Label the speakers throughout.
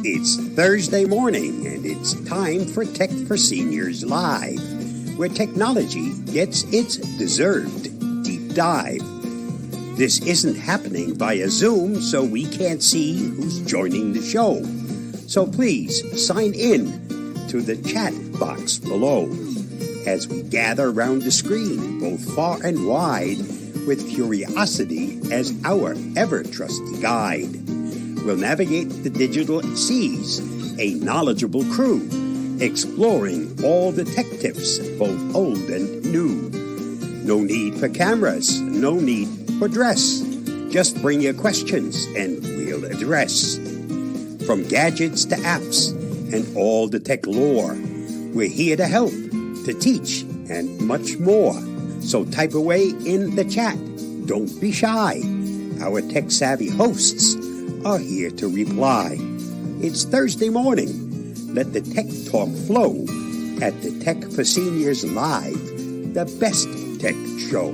Speaker 1: It's Thursday morning, and it's time for Tech for Seniors Live, where technology gets its deserved deep dive. This isn't happening via Zoom, so we can't see who's joining the show. So please sign in to the chat box below as we gather around the screen, both far and wide, with curiosity as our ever-trusty guide. We'll navigate the digital seas, a knowledgeable crew, exploring all the tech tips, both old and new. No need for cameras, no need for dress. Just bring your questions and we'll address. From gadgets to apps and all the tech lore, we're here to help, to teach, and much more. So type away in the chat. Don't be shy. Our tech-savvy hosts are here to reply. It's Thursday morning. Let the tech talk flow at the Tech for Seniors Live, the best tech show.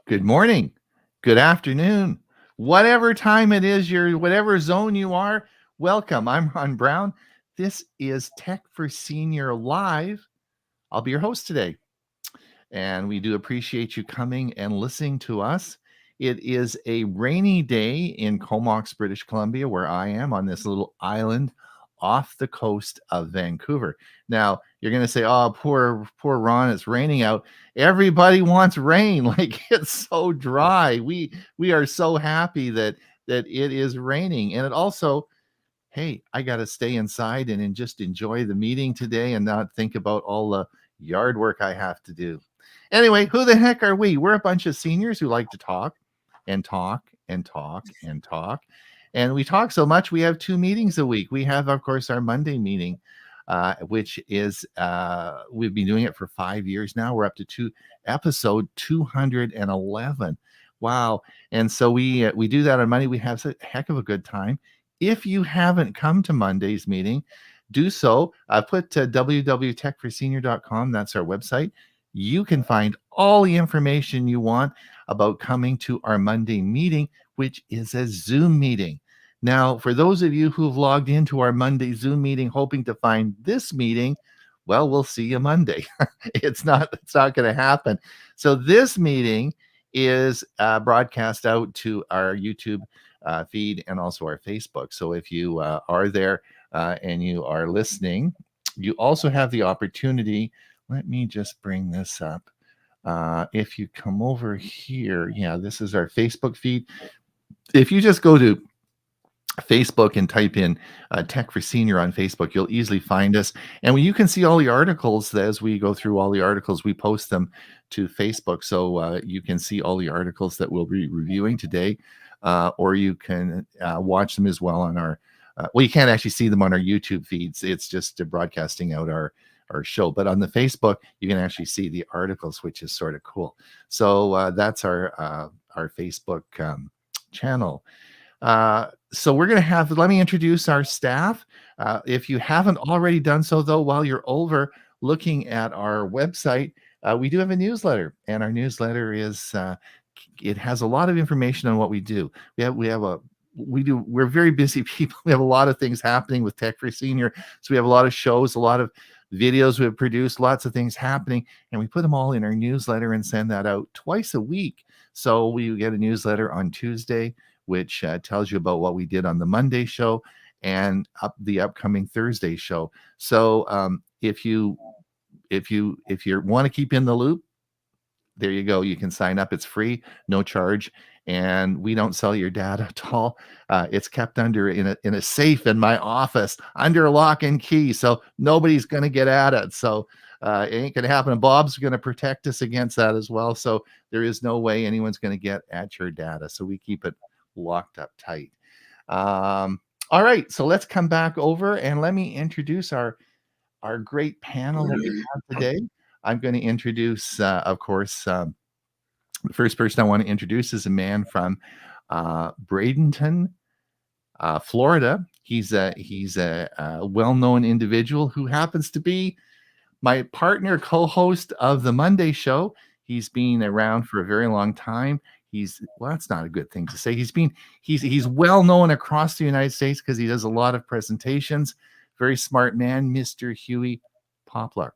Speaker 2: Good morning, good afternoon, whatever time it is, whatever zone you are, welcome. I'm Ron Brown. This is Tech for Senior Live. I'll be your host today. And we do appreciate you coming and listening to us. It is a rainy day in Comox, British Columbia, where I am on this little island off the coast of Vancouver. Now, you're going to say, oh, poor Ron, it's raining out. Everybody wants rain. Like, it's so dry. We are so happy that it is raining. And it also, hey, I got to stay inside and just enjoy the meeting today and not think about all the yard work I have to do. Anyway, who the heck are we? We're a bunch of seniors who like to talk and talk and talk and talk. And we talk so much, we have 2 meetings a week. We have, of course, our Monday meeting, which is, we've been doing it for 5 years now. We're up to episode 211. Wow. And so we do that on Monday. We have a heck of a good time. If you haven't come to Monday's meeting, do so. I put www.techforsenior.com. That's our website. You can find all the information you want about coming to our Monday meeting, which is a Zoom meeting. Now, for those of you who've logged into our Monday Zoom meeting hoping to find this meeting, well, we'll see you Monday. It's not going to happen. So this meeting is broadcast out to our YouTube feed and also our Facebook. So if you are there and you are listening, you also have the opportunity. Let me just bring this up. If you come over here, yeah, this is our Facebook feed. If you just go to Facebook and type in Tech for Senior on Facebook, you'll easily find us. And you can see all the articles as we go through all the articles. We post them to Facebook. So you can see all the articles that we'll be reviewing today, or you can watch them as well on our, well, you can't actually see them on our YouTube feeds. It's just broadcasting out our show. But on the Facebook, you can actually see the articles, which is sort of cool. So that's our Facebook channel. So we're going to have, let me introduce our staff. If you haven't already done so, though, while you're over looking at our website, we do have a newsletter, and our newsletter is, it has a lot of information on what we do. We're very busy people. We have a lot of things happening with Tech for Senior. So we have a lot of shows, a lot of videos we've produced, lots of things happening, and we put them all in our newsletter and send that out twice a week. So we get a newsletter on Tuesday, which tells you about what we did on the Monday show and the upcoming Thursday show. So if you want to keep in the loop, there you go. You can sign up. It's free, no charge, and we don't sell your data at all. It's kept under in a safe in my office under lock and key, so nobody's going to get at it. So it ain't going to happen. And Bob's going to protect us against that as well. So there is no way anyone's going to get at your data. So we keep it locked up tight. All right, so let's come back over and let me introduce our great panel that we have today. I'm going to introduce, of course, the first person I want to introduce is a man from Bradenton, Florida. He's a well-known individual who happens to be my partner, co-host of the Monday show. He's been around for a very long time. Well, that's not a good thing to say. He's well known across the United States because he does a lot of presentations. Very smart man, Mr. Huey Poplar.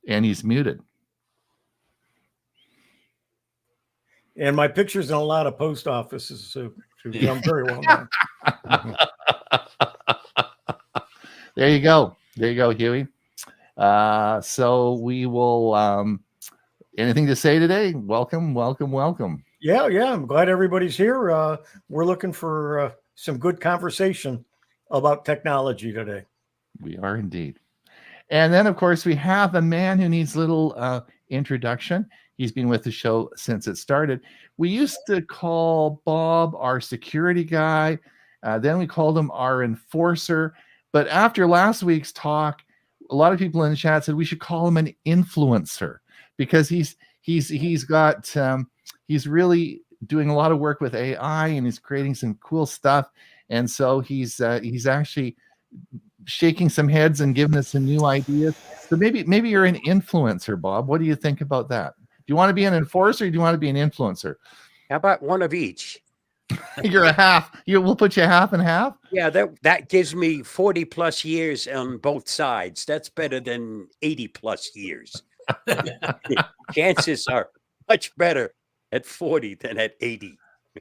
Speaker 2: And he's muted.
Speaker 3: And my picture's in a lot of post offices, so I'm very well known.
Speaker 2: There you go, Huey. So we will. Anything to say today? Welcome.
Speaker 3: Yeah. I'm glad everybody's here. We're looking for some good conversation about technology today.
Speaker 2: We are indeed. And then, of course, we have a man who needs little introduction. He's been with the show since it started. We used to call Bob our security guy. Then we called him our enforcer. But after last week's talk, a lot of people in the chat said we should call him an influencer because he's really doing a lot of work with AI and he's creating some cool stuff. And so he's actually shaking some heads and giving us some new ideas. So maybe you're an influencer, Bob. What do you think about that? Do you want to be an enforcer or do you want to be an influencer?
Speaker 4: How about one of each?
Speaker 2: You're a half. We'll put you half and half.
Speaker 4: Yeah, that gives me 40 plus years on both sides. That's better than 80 plus years. Chances are much better at 40 than at 80.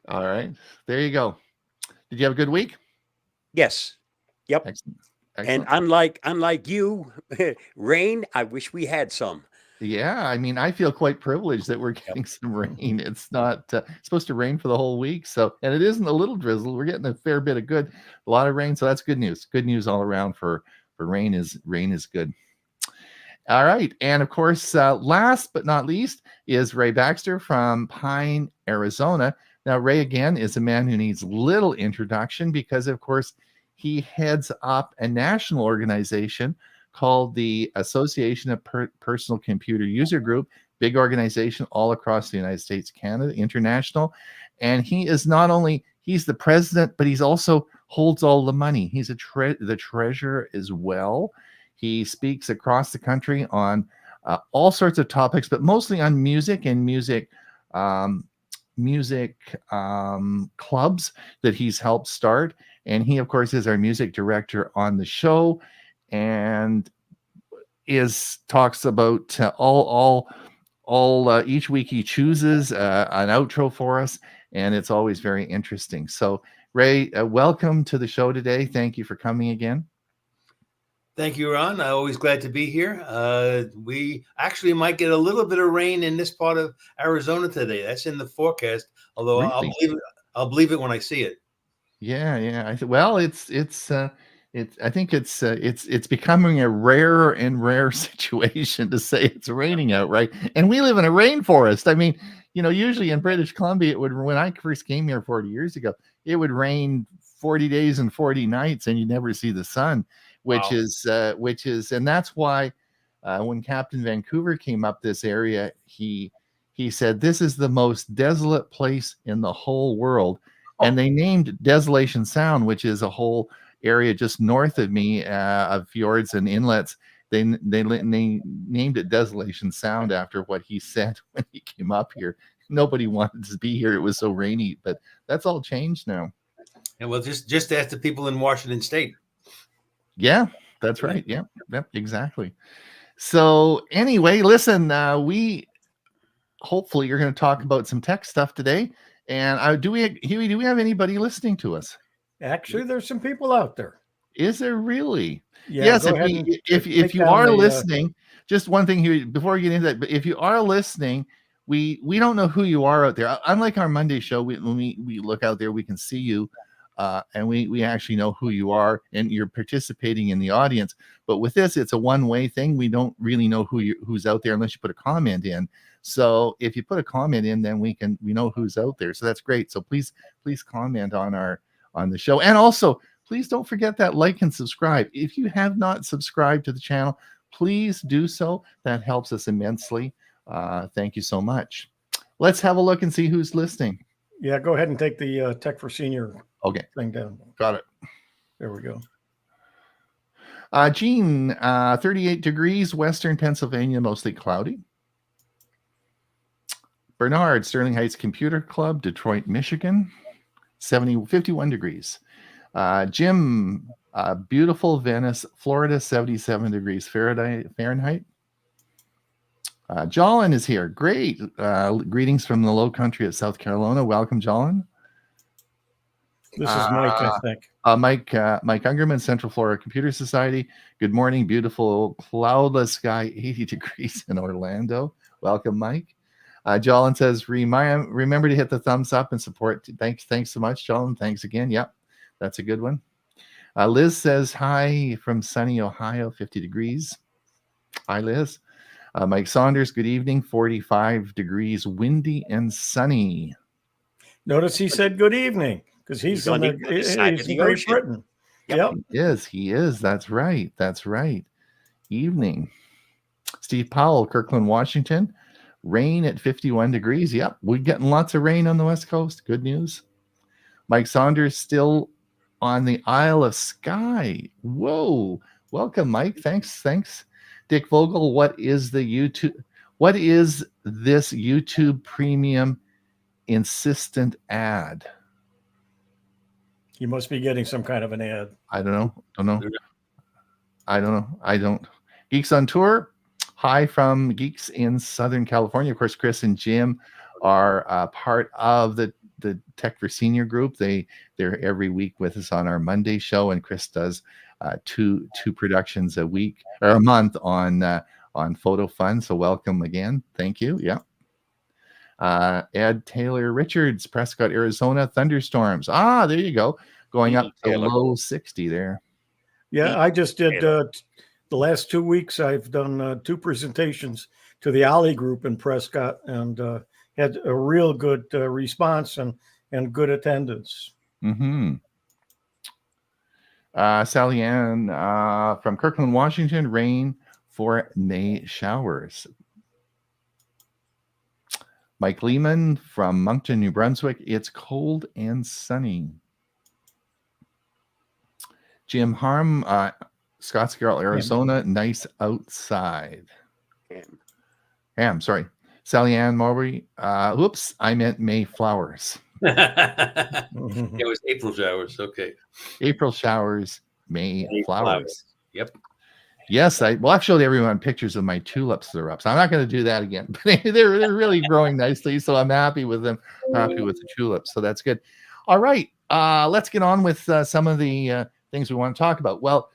Speaker 2: All right. There you go. Did you have a good week?
Speaker 4: Yes. Yep.
Speaker 2: Excellent.
Speaker 4: And unlike you, rain, I wish we had some.
Speaker 2: Yeah, I mean, I feel quite privileged that we're getting some rain. It's not it's supposed to rain for the whole week, and it isn't a little drizzle. We're getting a fair bit of a lot of rain, so that's good news. Good news all around for rain is good. All right, and of course, last but not least is Ray Baxter from Pine, Arizona. Now, Ray again is a man who needs little introduction because, of course, he heads up a national organization called the Association of Personal Computer User Group, big organization all across the United States, Canada, international. And he is he's the president, but he's also holds all the money. He's the treasurer as well. He speaks across the country on all sorts of topics, but mostly on music and music clubs that he's helped start. And he, of course, is our music director on the show and talks about all each week he chooses an outro for us, and it's always very interesting. So Ray, welcome to the show today. Thank you for coming again.
Speaker 5: Thank you, Ron. I'm always glad to be here. We actually might get a little bit of rain in this part of Arizona today. That's in the forecast. Although
Speaker 2: really?
Speaker 5: I'll believe it when I see it.
Speaker 2: Yeah. Well, it's I think it's becoming a rarer and rare situation to say it's raining out, right? And we live in a rainforest. I mean, usually in British Columbia, when I first came here 40 years ago, it would rain 40 days and 40 nights, and you never see the sun, which is, and that's why when Captain Vancouver came up this area, he said this is the most desolate place in the whole world. And they named Desolation Sound, which is a whole area just north of me of fjords and inlets. They named it Desolation Sound after what he said when he came up here. Nobody wanted to be here. It was so rainy, but that's all changed now.
Speaker 5: And well, just ask the people in Washington State.
Speaker 2: Yeah, that's right. Yeah, exactly. So anyway, listen, we hopefully you're going to talk about some tech stuff today. And do we have anybody listening to us?
Speaker 3: Actually, there's some people out there.
Speaker 2: Is there really?
Speaker 3: Yeah,
Speaker 2: yes. If you are listening, just one thing here before we get into that. But if you are listening, we don't know who you are out there. Unlike our Monday show, when we look out there, we can see you, and we actually know who you are, and you're participating in the audience. But with this, it's a one-way thing. We don't really know who's out there unless you put a comment in. So if you put a comment in, then we know who's out there. So that's great. So please comment on the show. And also, please don't forget that like and subscribe. If you have not subscribed to the channel, please do so. That helps us immensely. Thank you so much. Let's have a look and see who's listening.
Speaker 3: Yeah, go ahead and take the Tech for Senior thing down.
Speaker 2: Got it.
Speaker 3: There we go.
Speaker 2: Gene, 38 degrees, Western Pennsylvania, mostly cloudy. Bernard, Sterling Heights Computer Club, Detroit, Michigan, 51 degrees. Jim, beautiful Venice, Florida, 77 degrees Fahrenheit. Jolin is here. Great. Greetings from the low country of South Carolina. Welcome, Jolin.
Speaker 3: This is Mike, I think.
Speaker 2: Mike Ungerman, Central Florida Computer Society. Good morning. Beautiful cloudless sky, 80 degrees in Orlando. Welcome, Mike. Jolin says, remember to hit the thumbs up and support. Thanks so much, Jolin. Thanks again. Yep, that's a good one. Liz says, hi from sunny Ohio, 50 degrees. Hi, Liz. Mike Saunders, good evening, 45 degrees, windy and sunny.
Speaker 3: Notice he said good evening because he's in Great Britain.
Speaker 2: Yep. He is. That's right. Evening. Steve Powell, Kirkland, Washington. Rain at 51 degrees. Yep, we're getting lots of rain on the West Coast. Good news. Mike Saunders still on the Isle of Skye. Whoa. Welcome, Mike. Thanks. Dick Vogel, what is this YouTube Premium insistent ad?
Speaker 3: You must be getting some kind of an ad.
Speaker 2: I don't know. Geeks on Tour. Hi from Geeks in Southern California. Of course, Chris and Jim are part of the Tech for Senior group. They're every week with us on our Monday show, and Chris does two productions a week or a month on Photo Fun. So welcome again. Thank you. Yeah. Ed Taylor Richards, Prescott, Arizona. Thunderstorms. There you go. Going up to low 60 there.
Speaker 3: Yeah, I just did the last 2 weeks. I've done 2 presentations to the Ollie group in Prescott and had a real good response and good attendance.
Speaker 2: Mm-hmm. Sally Ann from Kirkland, Washington, rain for May showers. Mike Lehman from Moncton, New Brunswick, it's cold and sunny. Jim Harm, Scottsdale, Arizona, nice outside. Sorry. Sally Ann Marbury, oops, I meant May flowers.
Speaker 5: It was April showers. Okay.
Speaker 2: April showers, May flowers.
Speaker 5: Yep.
Speaker 2: Yes, I've showed everyone pictures of my tulips that are up. So I'm not going to do that again. they're really growing nicely. So I'm happy with them. Happy with the tulips. So that's good. All right. Let's get on with some of the things we want to talk about. Well,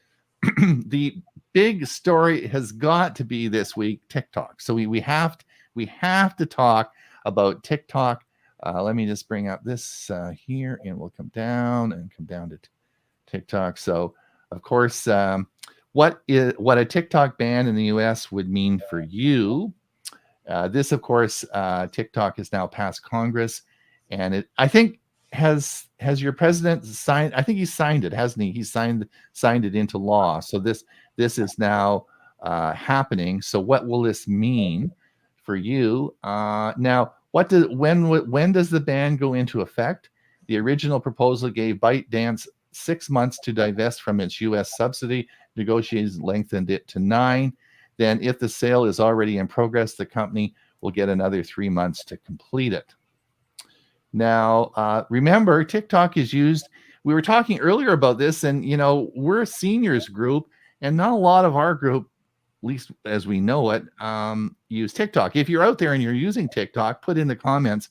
Speaker 2: the big story has got to be this week, TikTok. So we have to talk about TikTok Let me just bring up this here, and we'll come down to TikTok. So, of course, what a TikTok ban in the U.S. would mean for you. This, of course, TikTok has now passed Congress, and I think has your president signed? I think he signed it, hasn't he? He signed it into law. So this is now happening. So what will this mean for you? Now, when does the ban go into effect? The original proposal gave ByteDance 6 months to divest from its U.S. subsidy. Negotiations lengthened it to 9. Then, if the sale is already in progress, the company will get another 3 months to complete it. Now, remember, TikTok is used. We were talking earlier about this, and we're a seniors group, and not a lot of our group, at least as we know it, use TikTok. If you're out there and you're using TikTok, put in the comments.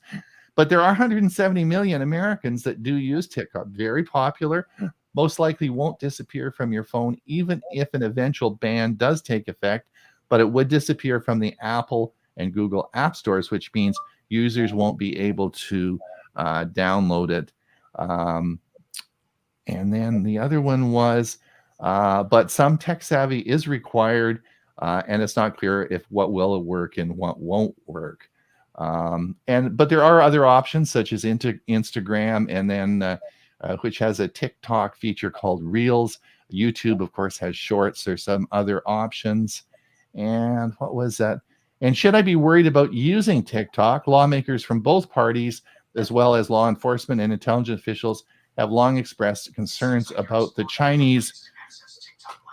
Speaker 2: But there are 170 million Americans that do use TikTok. Very popular. Most likely won't disappear from your phone, even if an eventual ban does take effect, but it would disappear from the Apple and Google app stores, which means users won't be able to download it. And then the other one was, but some tech savvy is required, and it's not clear if what will work and what won't work. But there are other options such as Instagram, and then which has a TikTok feature called Reels. YouTube, of course, has Shorts. There's some other options. And what was that? And should I be worried about using TikTok? Lawmakers from both parties, as well as law enforcement and intelligence officials, have long expressed concerns about the Chinese.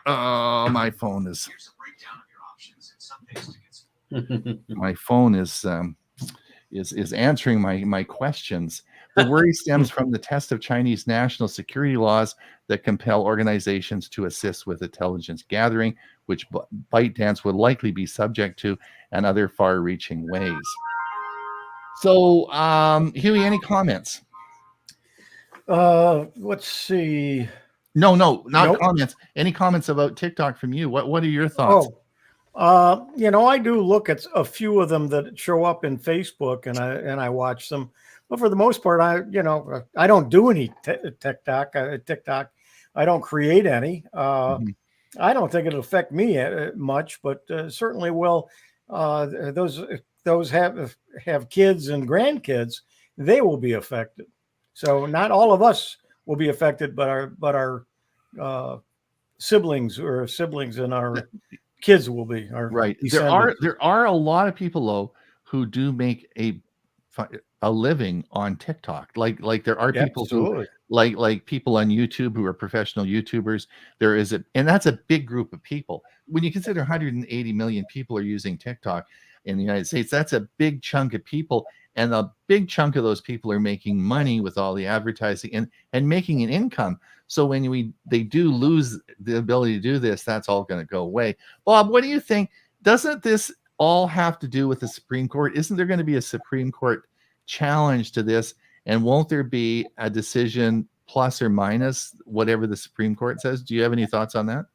Speaker 2: Oh, my phone is. My phone is answering my questions. The worry stems from the test of Chinese national security laws that compel organizations to assist with intelligence gathering, which ByteDance would likely be subject to, and other far-reaching ways. So, Huey, any comments?
Speaker 3: Let's see.
Speaker 2: No, not
Speaker 3: Nope.
Speaker 2: comments. Any comments about TikTok from you? What are your thoughts?
Speaker 3: I do look at a few of them that show up in Facebook, and I watch them. But for the most part, I don't do any TikTok. I don't create any. I don't think it'll affect me much, but certainly will. Those have kids and grandkids, they will be affected. So not all of us will be affected, but our siblings and our kids will be.
Speaker 2: Right.
Speaker 3: Descendants.
Speaker 2: There are a lot of people though who do make a living on TikTok. Like there are people who like people on YouTube who are professional YouTubers. And that's a big group of people. When you consider 180 million people are using TikTok in the United States, that's a big chunk of people. And a big chunk of those people are making money with all the advertising and making an income. So when they do lose the ability to do this, that's all going to go away. Bob, what do you think? Doesn't this all have to do with the Supreme Court? Isn't there going to be a Supreme Court challenge to this? And won't there be a decision plus or minus whatever the Supreme Court says? Do you have any thoughts on that?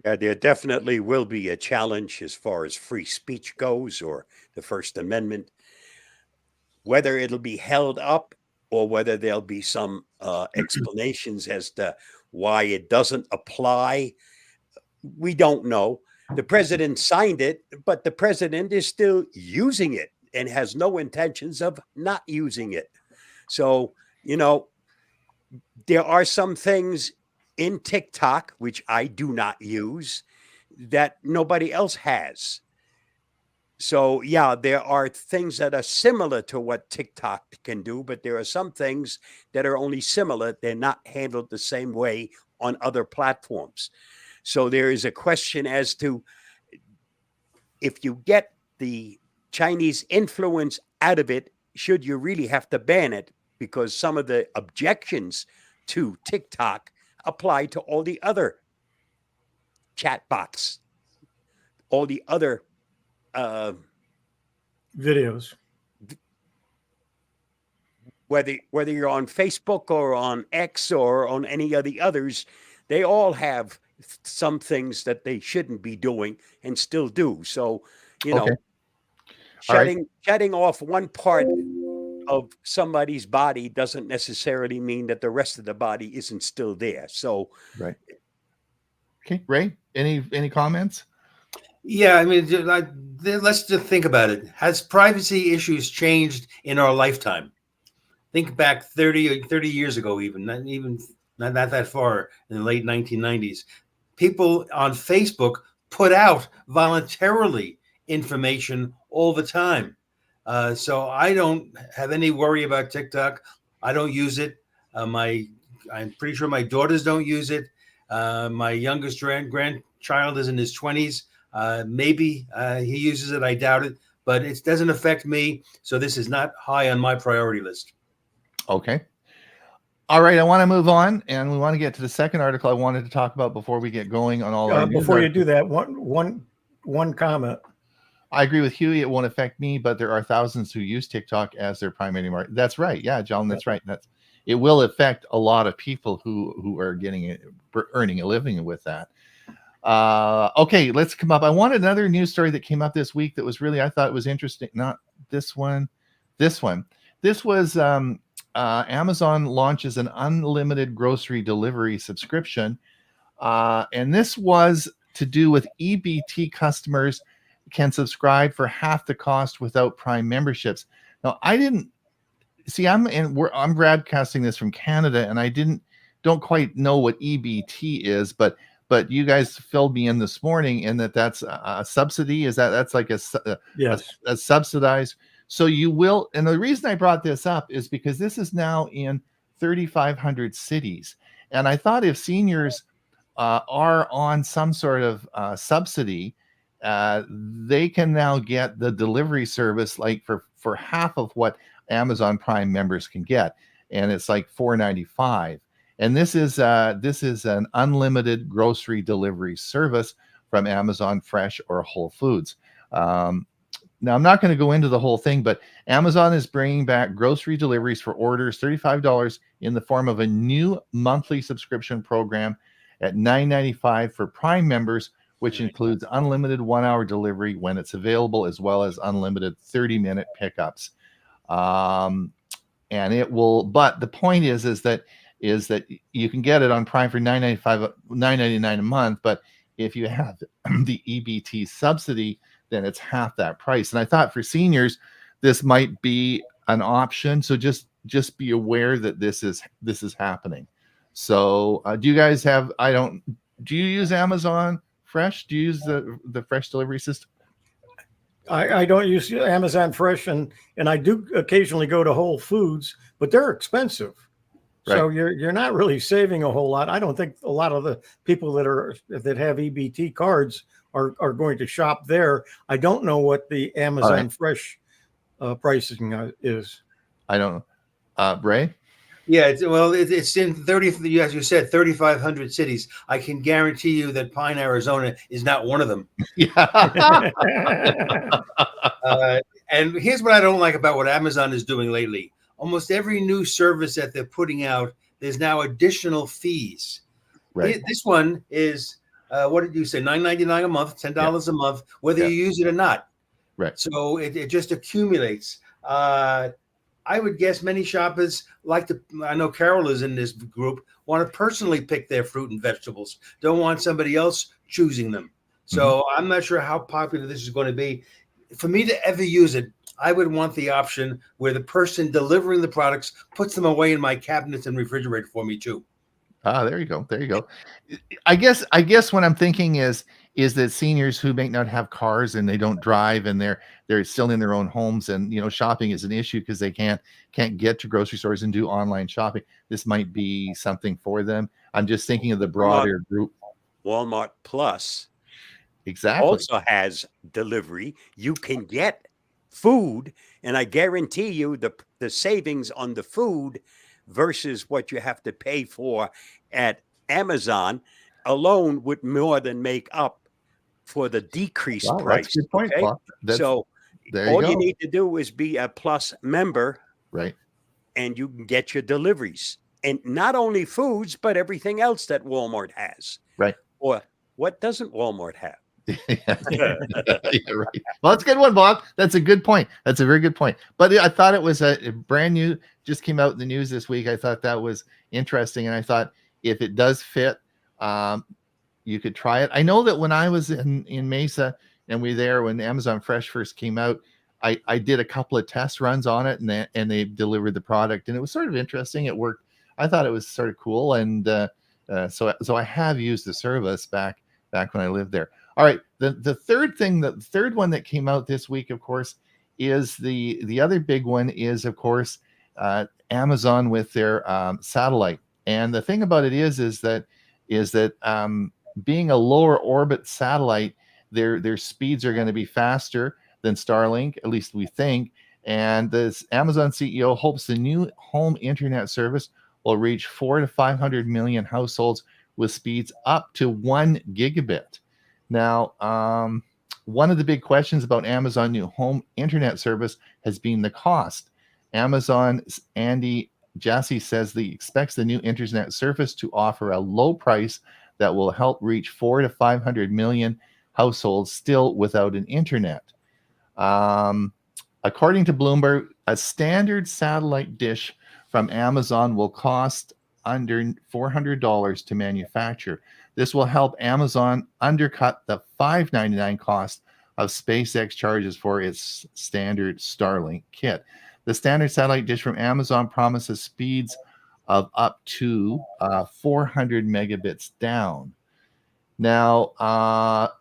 Speaker 4: Yeah, there definitely will be a challenge as far as free speech goes, or the First Amendment. Whether it'll be held up or whether there'll be some explanations as to why it doesn't apply, we don't know. The president signed it, but the president is still using it and has no intentions of not using it. So, there are some things in TikTok, which I do not use, that nobody else has. So, yeah, there are things that are similar to what TikTok can do, but there are some things that are only similar. They're not handled the same way on other platforms. So there is a question as to if you get the Chinese influence out of it, should you really have to ban it? Because some of the objections to TikTok apply to all the other chatbots, all the other
Speaker 3: videos,
Speaker 4: whether you're on Facebook or on X or on any of the others, they all have some things that they shouldn't be doing and still do. So,
Speaker 2: Okay.
Speaker 4: shutting off one part of somebody's body doesn't necessarily mean that the rest of the body isn't still there. So,
Speaker 2: Right. Okay, Ray, any comments?
Speaker 5: Yeah, I mean, let's just think about it. Has privacy issues changed in our lifetime? Think back 30 years ago, not that far, in the late 1990s. People on Facebook put out voluntarily information all the time. So I don't have any worry about TikTok. I don't use it. I'm pretty sure my daughters don't use it. My youngest grandchild is in his 20s. Maybe he uses it. I doubt it, but it doesn't affect me. So this is not high on my priority list.
Speaker 2: Okay. All right. I want to move on, and we want to get to the second article I wanted to talk about before we get going on all our.
Speaker 3: Before you do that, one comment.
Speaker 2: I agree with Huey. It won't affect me, but there are thousands who use TikTok as their primary market. That's right. Yeah, John, that's right. It will affect a lot of people who are earning a living with that. Okay, let's come up. I wanted another news story that came up this week that was really, I thought was interesting. Not this one. This one. This was Amazon launches an unlimited grocery delivery subscription. And this was to do with EBT customers can subscribe for half the cost without Prime memberships. Now, I didn't see. I'm broadcasting this from Canada, and I don't quite know what EBT is, but you guys filled me in this morning in that's a subsidy. Is that's like
Speaker 3: yes,
Speaker 2: a subsidized? So you will, and the reason I brought this up is because this is now in 3,500 cities, and I thought if seniors are on some sort of subsidy, they can now get the delivery service like for half of what Amazon Prime members can get, and it's like $4.95. And this is an unlimited grocery delivery service from Amazon Fresh or Whole Foods. Now, I'm not going to go into the whole thing, but Amazon is bringing back grocery deliveries for orders $35 in the form of a new monthly subscription program at $9.95 for Prime members, which includes unlimited 1-hour delivery when it's available, as well as unlimited 30-minute pickups. And it will, but the point is that you can get it on Prime for $9.99 a month, but if you have the EBT subsidy, then it's half that price. And I thought for seniors, this might be an option. So just be aware that this is happening. So do you guys have? Do you use Amazon Fresh? Do you use the Fresh delivery system?
Speaker 3: I don't use Amazon Fresh, and I do occasionally go to Whole Foods, but they're expensive. Right. So you're not really saving a whole lot. I don't think a lot of the people that have EBT cards are going to shop there. I don't know what the Amazon Fresh pricing is.
Speaker 2: I don't know. Ray?
Speaker 5: Yeah, it's in 30, as you said, 3,500 cities. I can guarantee you that Pine, Arizona is not one of them.
Speaker 2: Yeah.
Speaker 5: And here's what I don't like about what Amazon is doing lately. Almost every new service that they're putting out, there's now additional fees.
Speaker 2: Right.
Speaker 5: This one is, what did you say, $9.99 a month, $10 a month, whether you use it or not.
Speaker 2: Right.
Speaker 5: So it just accumulates. I would guess many shoppers I know Carol is in this group, want to personally pick their fruit and vegetables, don't want somebody else choosing them. So I'm not sure how popular this is going to be. For me to ever use it, I would want the option where the person delivering the products puts them away in my cabinets and refrigerator for me too.
Speaker 2: There you go. There you go. I guess what I'm thinking is that seniors who may not have cars and they don't drive and they're still in their own homes, and shopping is an issue because they can't get to grocery stores and do online shopping. This might be something for them. I'm just thinking of the broader group.
Speaker 4: Walmart Plus
Speaker 2: exactly
Speaker 4: also has delivery. You can get food, and I guarantee you the savings on the food versus what you have to pay for at Amazon alone would more than make up for the decreased price.
Speaker 2: That's a good point,
Speaker 4: okay? So all you need to do is be a Plus member,
Speaker 2: right?
Speaker 4: And you can get your deliveries, and not only foods but everything else that Walmart has,
Speaker 2: right?
Speaker 4: Or what doesn't Walmart have?
Speaker 2: Yeah, right. Well, that's a good one, Bob. That's a good point. That's a very good point. But I thought it was a brand new, just came out in the news this week. I thought that was interesting. And I thought if it does fit, you could try it. I know that when I was in Mesa and we were there when Amazon Fresh first came out, I did a couple of test runs on it and they delivered the product and it was sort of interesting. It worked. I thought it was sort of cool. And so I have used the service back when I lived there. All right. The third one that came out this week, of course, is the other big one is, of course, Amazon with their satellite. And the thing about it is that being a lower orbit satellite, their speeds are going to be faster than Starlink, at least we think. And this Amazon CEO hopes the new home internet service will reach 400 to 500 million households with speeds up to 1 gigabit. Now, one of the big questions about Amazon new home internet service has been the cost. Amazon's Andy Jassy says he expects the new internet service to offer a low price that will help reach 400 to 500 million households still without an internet. According to Bloomberg, a standard satellite dish from Amazon will cost under $400 to manufacture. This will help Amazon undercut the $599 cost of SpaceX charges for its standard Starlink kit. The standard satellite dish from Amazon promises speeds of up to 400 megabits down. Now,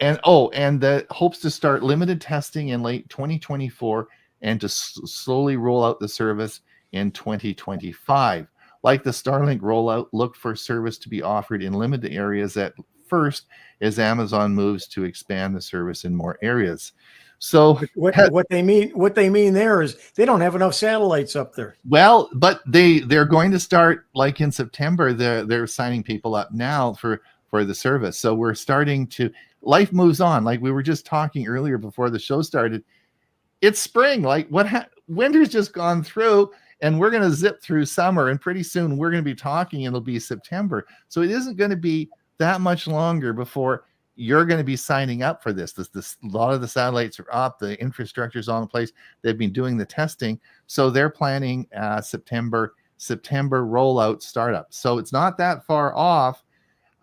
Speaker 2: and that hopes to start limited testing in late 2024 and to slowly roll out the service in 2025. Like the Starlink rollout, look for service to be offered in limited areas at first as Amazon moves to expand the service in more areas. So
Speaker 3: what they mean there is they don't have enough satellites up there.
Speaker 2: Well, but they're going to start like in September. They're signing people up now for the service. So we're starting to, life moves on. Like we were just talking earlier before the show started. It's spring. Like winter's just gone through. And we're going to zip through summer, and pretty soon we're going to be talking, and it'll be September. So it isn't going to be that much longer before you're going to be signing up for this. A lot of the satellites are up, the infrastructure's on place. They've been doing the testing, so they're planning September rollout startup. So it's not that far off.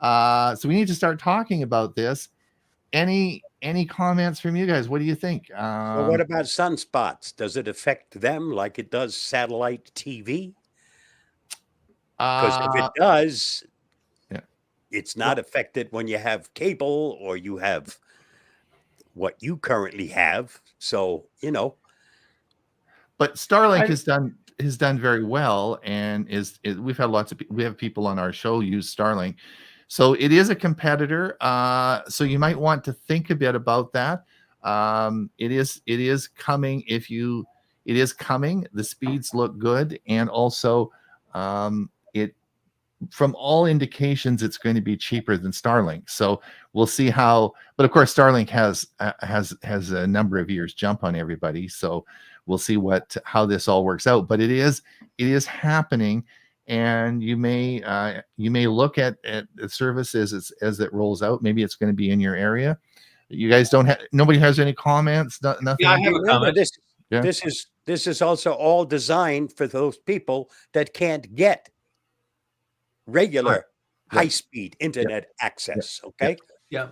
Speaker 2: So we need to start talking about this. Any comments from you guys? What do you think?
Speaker 4: Well, what about sunspots? Does it affect them like it does satellite TV? Because if it does, it's not affected when you have cable or you have what you currently have. So,
Speaker 2: But Starlink has done very well, and we've had we have people on our show use Starlink. So it is a competitor. So you might want to think a bit about that. It is coming. It is coming. The speeds look good, and also from all indications, it's going to be cheaper than Starlink. So we'll see how. But of course, Starlink has a number of years jump on everybody. So we'll see how this all works out. But it is happening. And you may look at the services as it rolls out. Maybe it's going to be in your area. You guys nobody has any comments. Nothing.
Speaker 5: Yeah, I have a comment.
Speaker 4: This is also all designed for those people that can't get regular high-speed internet access. Okay.
Speaker 5: Yeah.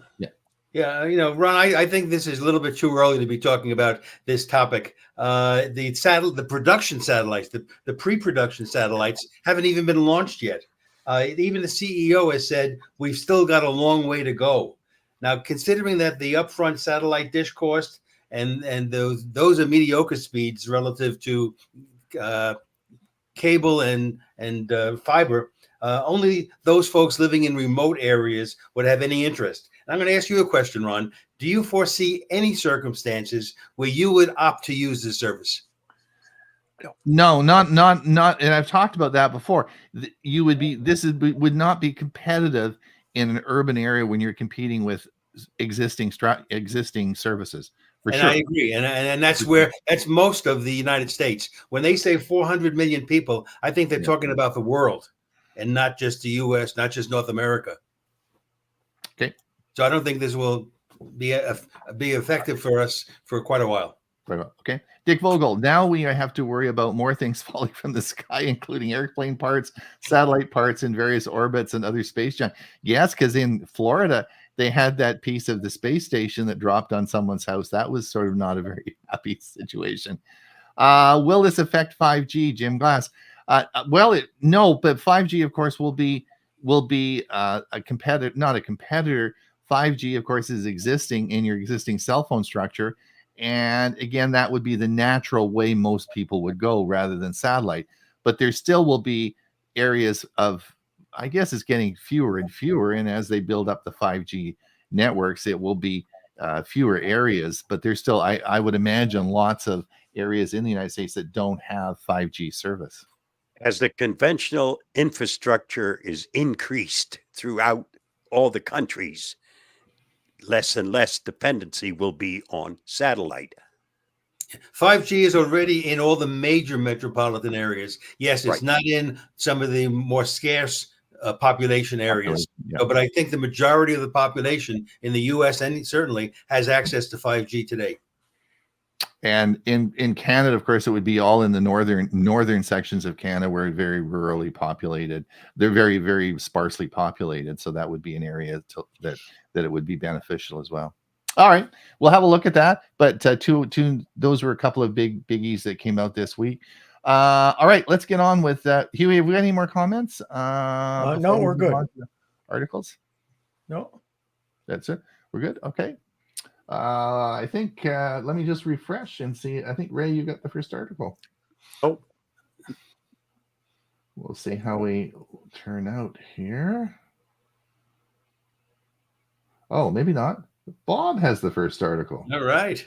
Speaker 5: Ron, I think this is a little bit too early to be talking about this topic. The production satellites, the pre-production satellites haven't even been launched yet. Even the CEO has said we've still got a long way to go. Now, considering that the upfront satellite dish cost and those are mediocre speeds relative to cable and fiber, only those folks living in remote areas would have any interest. I'm going to ask you a question, Ron. Do you foresee any circumstances where you would opt to use this service?
Speaker 2: No, not. And I've talked about that before. Would not be competitive in an urban area when you're competing with existing services. For sure.
Speaker 5: I agree, and that's most of the United States. When they say 400 million people, I think they're talking about the world, and not just the U.S., not just North America.
Speaker 2: Okay.
Speaker 5: So I don't think this will be effective for us for quite a while.
Speaker 2: Okay. Dick Vogel, now we have to worry about more things falling from the sky, including airplane parts, satellite parts in various orbits, and other space junk. Yes, because in Florida, they had that piece of the space station that dropped on someone's house. That was sort of not a very happy situation. Will this affect 5G, Jim Glass? No, but 5G, of course, will be a competitor, not a competitor. 5G, of course, is existing in your existing cell phone structure. And again, that would be the natural way most people would go rather than satellite. But there still will be areas of, I guess it's getting fewer and fewer. And as they build up the 5G networks, it will be fewer areas. But there's still, I would imagine, lots of areas in the United States that don't have 5G service.
Speaker 4: As the conventional infrastructure is increased throughout all the countries, less and less dependency will be on satellite.
Speaker 5: 5G is already in all the major metropolitan areas. Yes, it's
Speaker 4: Right.
Speaker 5: not in some of the more scarce population areas.
Speaker 2: Yeah.
Speaker 5: But I think the majority of the population in the U.S. and certainly has access to 5G today.
Speaker 2: And in Canada, of course, it would be all in the northern sections of Canada where it's very rurally populated. They're very, very sparsely populated. So that would be an area that it would be beneficial as well. All right, we'll have a look at that. But those were a couple of biggies that came out this week. All right, let's get on with that. Huey, have we got any more comments?
Speaker 3: No, we're good.
Speaker 2: Articles?
Speaker 3: No.
Speaker 2: That's it. We're good. Okay. I think let me just refresh and see. I think Ray, you got the first article.
Speaker 4: Oh,
Speaker 2: we'll see how we turn out here. Oh, maybe not. Bob has the first article.
Speaker 5: All right.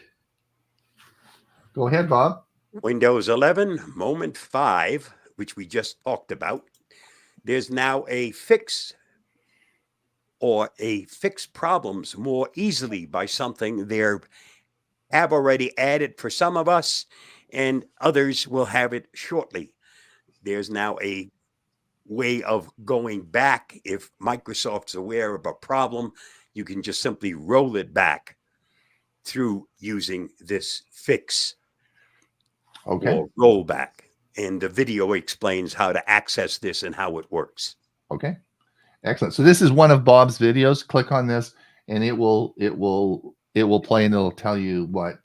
Speaker 2: Go ahead, Bob.
Speaker 4: Windows 11, Moment 5, which we just talked about. There's now a fix problems more easily by something they have already added for some of us, and others will have it shortly. There's now a way of going back. If Microsoft's aware of a problem, you can just simply roll it back through using this fix or rollback. And the video explains how to access this and how it works.
Speaker 2: Okay. Excellent. So this is one of Bob's videos. Click on this and it will play and it'll tell you what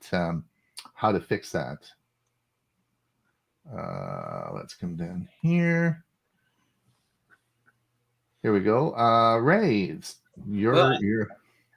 Speaker 2: how to fix that. Let's come down here. Here we go. Ray,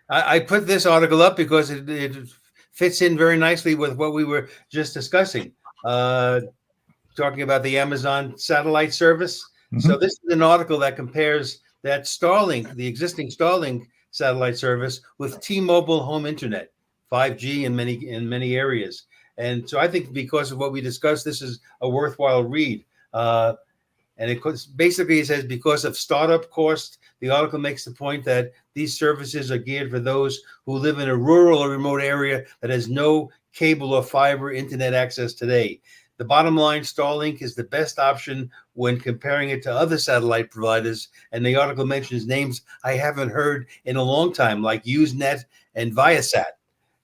Speaker 5: I put this article up because it fits in very nicely with what we were just discussing, talking about the Amazon satellite service. Mm-hmm. So this is an article that compares that Starlink, the existing Starlink satellite service, with T-Mobile home internet, 5G in many areas. And so I think because of what we discussed, this is a worthwhile read. And it basically says because of startup cost, the article makes the point that these services are geared for those who live in a rural or remote area that has no cable or fiber internet access today. The bottom line, Starlink is the best option when comparing it to other satellite providers. And the article mentions names I haven't heard in a long time, like Usenet and Viasat.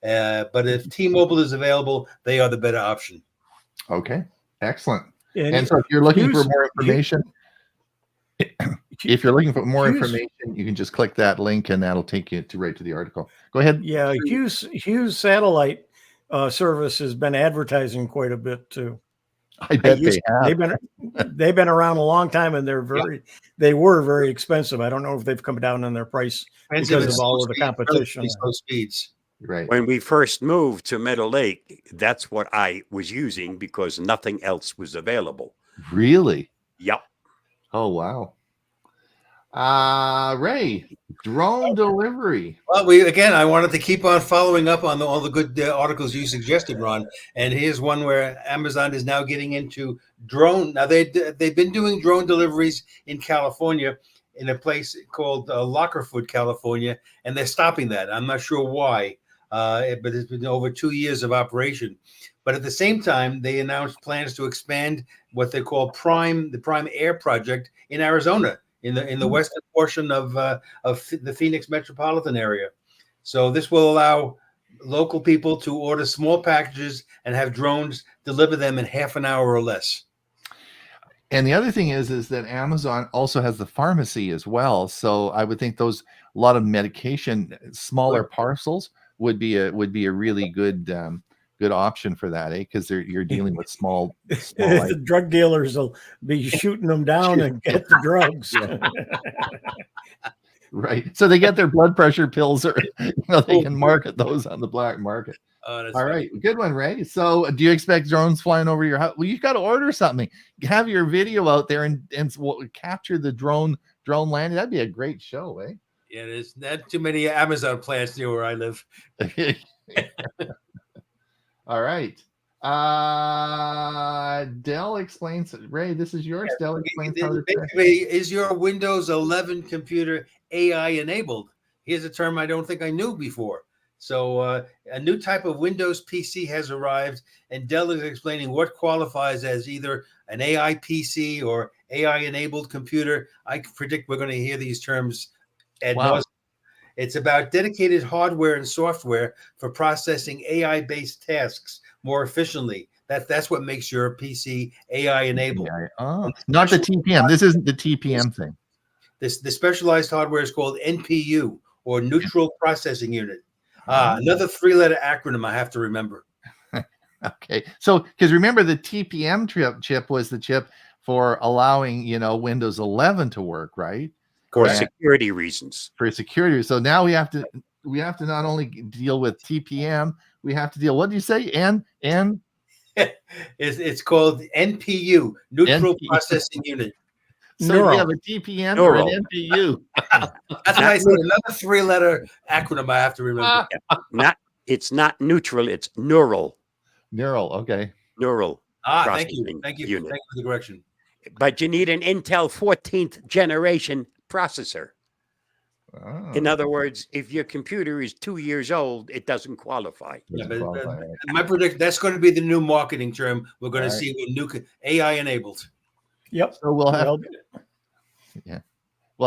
Speaker 5: But if T-Mobile is available, they are the better option.
Speaker 2: Okay, excellent. And so if you're looking for more information, you can just click that link and that'll take you right to the article. Go ahead.
Speaker 3: Yeah, Hughes satellite service has been advertising quite a bit too.
Speaker 2: I bet they have.
Speaker 3: They've been around a long time and they were very expensive. I don't know if they've come down in their price because of all of the competition.
Speaker 5: Slow speeds.
Speaker 2: Right.
Speaker 4: When we first moved to Meadow Lake, that's what I was using because nothing else was available.
Speaker 2: Really?
Speaker 4: Yep.
Speaker 2: Oh, wow. Ray, drone delivery.
Speaker 5: Well, I wanted to keep on following up on all the good articles you suggested, Ron. And here's one where Amazon is now getting into drone. Now they've been doing drone deliveries in California, in a place called Lockerfoot, California, and they're stopping that. I'm not sure why, but it's been over 2 years of operation. But at the same time, they announced plans to expand what they call the Prime Air project in Arizona, in the western portion of the Phoenix metropolitan area. So this will allow local people to order small packages and have drones deliver them in half an hour or less.
Speaker 2: And the other thing is that Amazon also has the pharmacy as well. So I would think a lot of medication, smaller parcels would be a really good good option for that, because you're dealing with small
Speaker 3: The drug dealers will be shooting them down and get the drugs.
Speaker 2: Right. So they get their blood pressure pills, or they can market those on the black market.
Speaker 5: Oh, that's
Speaker 2: All
Speaker 5: funny.
Speaker 2: right, good one, Ray. So, do you expect drones flying over your house? Well, you got to order something. Have your video out there and capture the drone landing. That'd be a great show, eh?
Speaker 5: Yeah, there's not too many Amazon plants near where I live.
Speaker 2: All right. Dell explains. Ray, this is yours. Dell explains how to
Speaker 5: basically, is your Windows 11 computer AI enabled? Here's a term I don't think I knew before. So a new type of Windows PC has arrived, and Dell is explaining what qualifies as either an AI PC or AI-enabled computer. I predict we're going to hear these terms ad nauseam. It's about dedicated hardware and software for processing AI-based tasks more efficiently. That's what makes your PC AI-enabled.
Speaker 2: Oh, not the TPM. This isn't the TPM thing.
Speaker 5: The specialized hardware is called NPU, or Neutral Processing Unit. Another three-letter acronym I have to remember.
Speaker 2: Okay, so because remember, the TPM chip was the chip for allowing Windows 11 to work, right?
Speaker 4: For security reasons.
Speaker 2: For security. So now we have to not only deal with TPM, we have to deal. What do you say?
Speaker 5: It's called NPU, Neutral Processing Unit.
Speaker 2: So we have a TPM or an NPU.
Speaker 5: That's nice. Another three-letter acronym I have to remember.
Speaker 4: It's not neutral. It's neural.
Speaker 2: Neural. Okay.
Speaker 4: Neural.
Speaker 5: Thank you. Thank you.
Speaker 4: Unit.
Speaker 5: Thank you for the correction.
Speaker 4: But you need an Intel 14th generation processor.
Speaker 2: Oh.
Speaker 4: In other words, if your computer is 2 years old, it doesn't qualify.
Speaker 5: My prediction, that's going to be the new marketing term we're going to see with new AI enabled.
Speaker 3: Yep.
Speaker 2: So we'll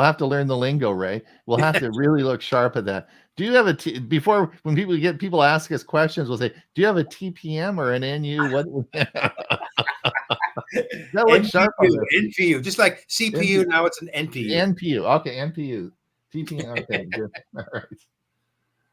Speaker 2: have to learn the lingo, Ray. We'll have to really look sharp at that. Do you have before when people ask us questions, we'll say, do you have a TPM or an NU? What? That looks sharp on
Speaker 5: NPU, just like CPU. Now it's an NPU.
Speaker 2: NPU. Okay, NPU. TPM. Okay, good.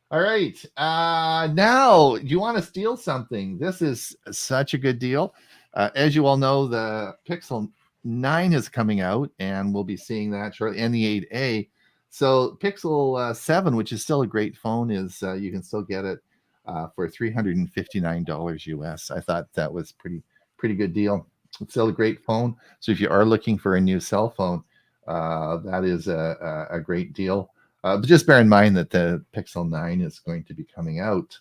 Speaker 2: All right. Now you want to steal something. This is such a good deal. As you all know, the Pixel 9 is coming out, and we'll be seeing that shortly, and the 8A. So Pixel 7, which is still a great phone, is you can still get it for $359 US. I thought that was pretty good deal. It's still a great phone. So if you are looking for a new cell phone, that is a great deal. But just bear in mind that the Pixel 9 is going to be coming out.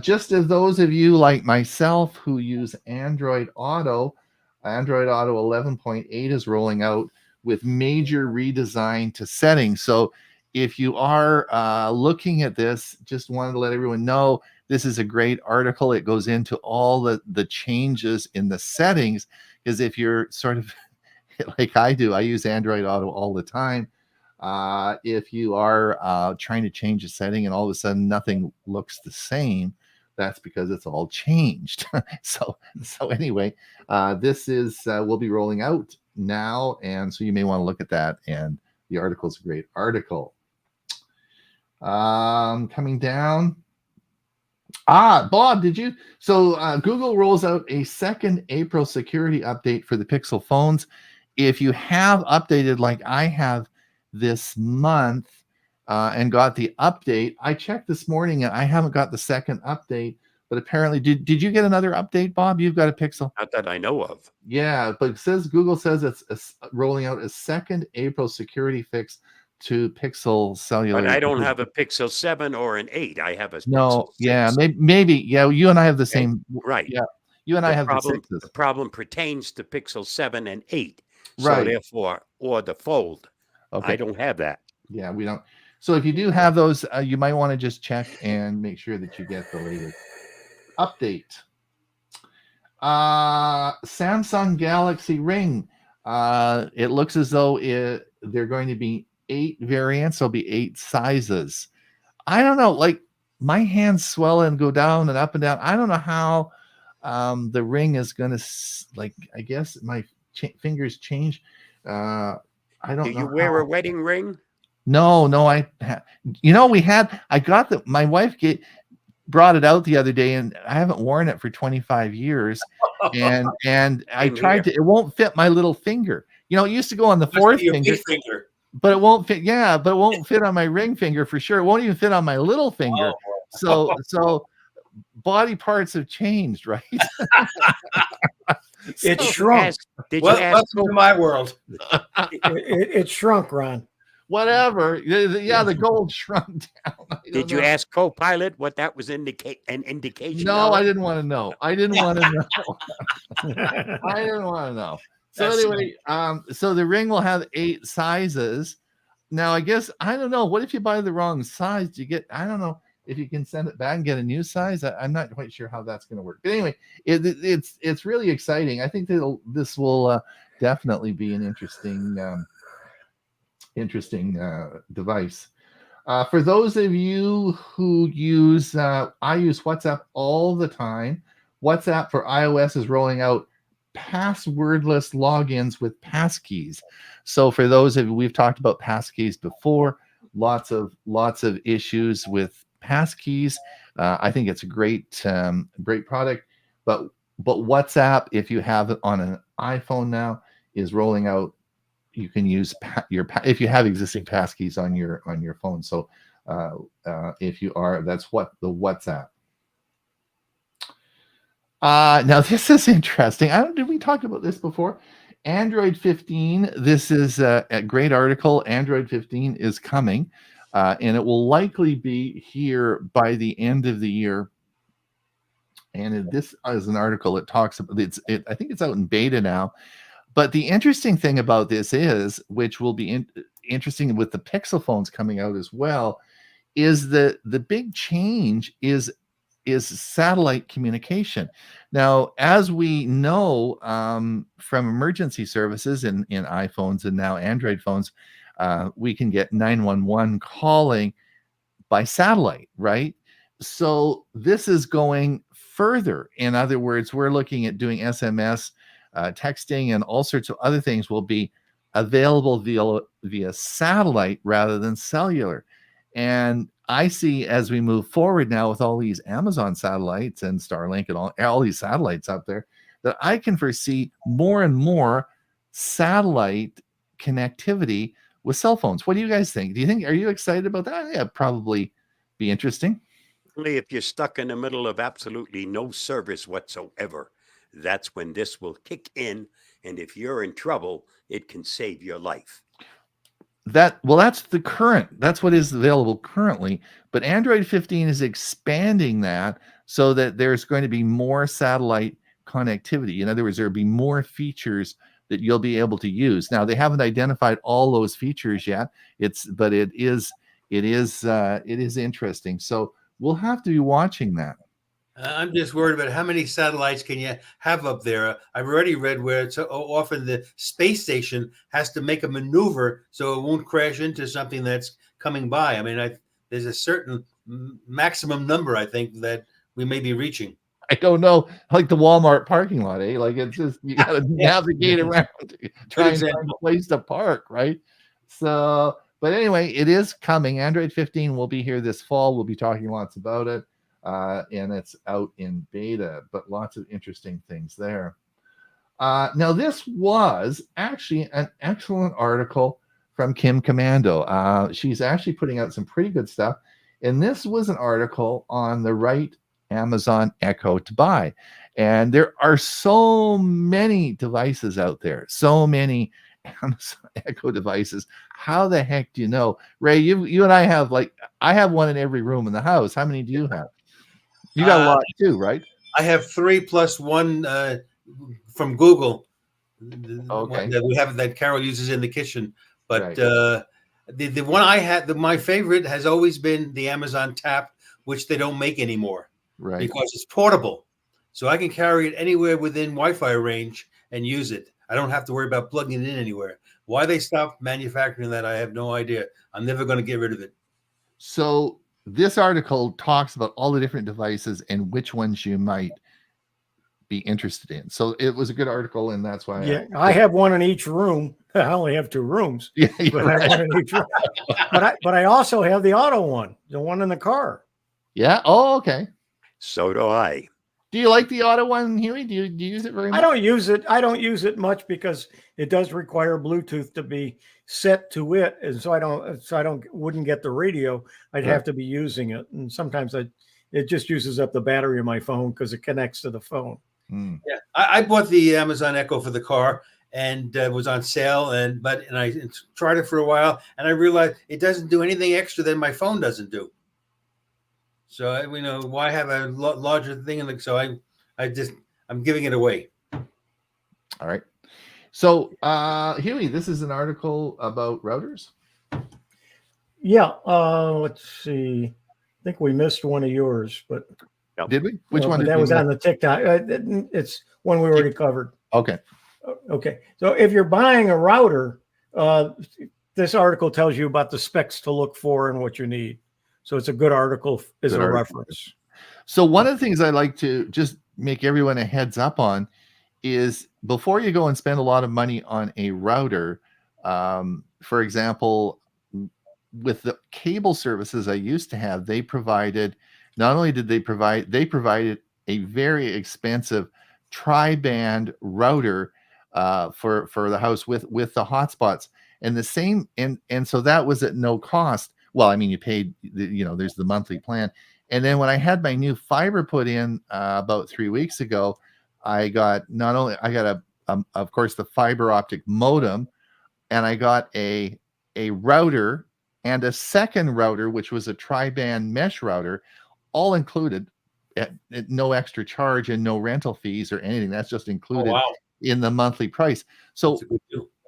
Speaker 2: Just as those of you like myself who use Android Auto 11.8 is rolling out with major redesign to settings. So if you are looking at this, just wanted to let everyone know this is a great article. It goes into all the changes in the settings, because if you're sort of like I do, I use Android Auto all the time. If you are trying to change a setting and all of a sudden nothing looks the same, that's because it's all changed. So anyway, this is will be rolling out now, and so you may want to look at that. And the article is a great article. Coming down. Bob, did you? So Google rolls out a second April security update for the Pixel phones. If you have updated like I have this month and got the update, I checked this morning and I haven't got the second update, but apparently did you get another update, Bob? You've got a Pixel?
Speaker 4: Not that I know of.
Speaker 2: Yeah, but Google says it's rolling out a second April security fix to Pixel Cellular.
Speaker 4: But I don't have a Pixel 7 or an 8. I have a
Speaker 2: no.
Speaker 4: Pixel 6.
Speaker 2: Yeah, maybe. Yeah, you and I have the same.
Speaker 4: Right.
Speaker 2: Yeah, you and I have the sixes.
Speaker 4: The problem pertains to Pixel 7 and 8.
Speaker 2: Right.
Speaker 4: So therefore, or the Fold.
Speaker 2: Okay.
Speaker 4: I don't have that.
Speaker 2: Yeah, we don't. So if you do have those, you might want to just check and make sure that you get the latest update. Samsung Galaxy Ring. It looks as though they're going to be 8 variants. There'll be 8 sizes. I don't know, like my hands swell and go down and up and down. I don't know how the ring is going to, like, I guess my fingers change. I don't
Speaker 4: Do
Speaker 2: know.
Speaker 4: you wear a wedding ring?
Speaker 2: No, I got my wife brought it out the other day, and I haven't worn it for 25 years. And I
Speaker 4: Same
Speaker 2: tried
Speaker 4: here.
Speaker 2: to, it won't fit my little finger. It used to go on the
Speaker 5: Must be
Speaker 2: fourth
Speaker 5: your
Speaker 2: finger,
Speaker 5: big finger.
Speaker 2: but it won't fit. Yeah, but it won't fit on my ring finger for sure. It won't even fit on my little finger.
Speaker 5: Oh.
Speaker 2: So body parts have changed, right?
Speaker 3: It
Speaker 2: So-
Speaker 3: shrunk.
Speaker 4: Did you
Speaker 5: Well,
Speaker 4: ask?
Speaker 5: welcome to my world.
Speaker 3: It shrunk, Ron.
Speaker 2: Whatever. Yeah, the gold shrunk down. I
Speaker 4: Did
Speaker 2: don't
Speaker 4: you
Speaker 2: know.
Speaker 4: ask Copilot what that was an indication?
Speaker 2: No,
Speaker 4: of?
Speaker 2: I didn't want to know. I didn't want to know. I didn't want to know. So
Speaker 5: That's-
Speaker 2: anyway, so the ring will have 8 sizes. Now, I guess, I don't know. What if you buy the wrong size? Do you get, I don't know if you can send it back and get a new size. I'm not quite sure how that's going to work. But anyway, it's really exciting. I think that this will definitely be an interesting device. For those of you who use, I use WhatsApp all the time. WhatsApp for iOS is rolling out passwordless logins with passkeys. So for those of you, we've talked about passkeys before, lots of issues with passkeys. I think it's a great product, but WhatsApp, if you have it on an iPhone now, is rolling out. You can use if you have existing passkeys on your phone. So if you are, that's what the WhatsApp. Now this is interesting. Did we talk about this before? Android 15. This is a great article. Android 15 is coming, and it will likely be here by the end of the year. And this is an article that talks about it. I think it's out in beta now. But the interesting thing about this is, which will be interesting with the Pixel phones coming out as well, is that the big change is satellite communication. Now, as we know from emergency services in iPhones and now Android phones, we can get 911 calling by satellite, right? So this is going further. In other words, we're looking at doing SMS, texting, and all sorts of other things will be available via satellite rather than cellular. And I see, as we move forward now with all these Amazon satellites and Starlink and all these satellites out there, that I can foresee more and more satellite connectivity with cell phones. What do you guys think? Are you excited about that? Yeah, probably be interesting.
Speaker 4: Only if you're stuck in the middle of absolutely no service whatsoever. That's when this will kick in. And if you're in trouble, it can save your life.
Speaker 2: That's what is available currently, but Android 15 is expanding that so that there's going to be more satellite connectivity. In other words, there'll be more features that you'll be able to use. Now, they haven't identified all those features yet. But it is interesting. So we'll have to be watching that.
Speaker 5: I'm just worried about how many satellites can you have up there. I've already read where it's often the space station has to make a maneuver so it won't crash into something that's coming by. I mean, there's a certain maximum number, I think, that we may be reaching.
Speaker 2: I don't know, like the Walmart parking lot, eh? Like it's just, you got to navigate around, try and find a place to park, right? So, but anyway, it is coming. Android 15 will be here this fall. We'll be talking lots about it. And it's out in beta, but lots of interesting things there. Now, this was actually an excellent article from Kim Commando. She's actually putting out some pretty good stuff. And this was an article on the right Amazon Echo to buy. And there are so many devices out there, so many Amazon Echo devices. How the heck do you know? Ray, you and I have, I have one in every room in the house. How many do you have? You got a lot too, right?
Speaker 5: I have 3 plus 1 from Google.
Speaker 2: Okay.
Speaker 5: That Carol uses in the kitchen. But
Speaker 2: Right.
Speaker 5: The one I had, my favorite has always been the Amazon Tap, which they don't make anymore,
Speaker 2: Right.
Speaker 5: because it's portable. So I can carry it anywhere within Wi-Fi range and use it. I don't have to worry about plugging it in anywhere. Why they stopped manufacturing that, I have no idea. I'm never going to get rid of it.
Speaker 2: So this article talks about all the different devices and which ones you might be interested in. So it was a good article, and that's why.
Speaker 3: Yeah, I have one in each room. I only have 2 rooms,
Speaker 2: Yeah,
Speaker 3: but I have one in each room. But I also have the auto one, the one in the car.
Speaker 2: yeah. Oh, okay.
Speaker 4: So do I.
Speaker 2: Do you like the auto one, Huey? Do you use it very much?
Speaker 3: I don't use it. I don't use it much because it does require Bluetooth to be set to it, and so I wouldn't get the radio. I'd have to be using it, and sometimes it just uses up the battery of my phone because it connects to the phone.
Speaker 2: Mm.
Speaker 5: Yeah, I bought the Amazon Echo for the car, and it was on sale, and I tried it for a while, and I realized it doesn't do anything extra than my phone doesn't do. So why have a larger thing? So I'm giving it away.
Speaker 2: All right. So Huey, this is an article about routers.
Speaker 3: Yeah. Let's see. I think we missed one of yours, but
Speaker 2: Did we? Which one?
Speaker 3: That was on the TikTok. It's one we already covered.
Speaker 2: Okay.
Speaker 3: Okay. So if you're buying a router, this article tells you about the specs to look for and what you need. So it's a good article as a reference.
Speaker 2: So one of the things I like to just make everyone a heads up on is before you go and spend a lot of money on a router, for example, with the cable services I used to have, they provided, not only did they provided a very expensive tri-band router for the house with the hotspots, and the same, and so that was at no cost. Well, I mean, you paid, there's the monthly plan. And then when I had my new fiber put in about 3 weeks ago, I got of course, the fiber optic modem, and I got a router and a second router, which was a tri-band mesh router, all included at no extra charge and no rental fees or anything. That's just included in the monthly price. So,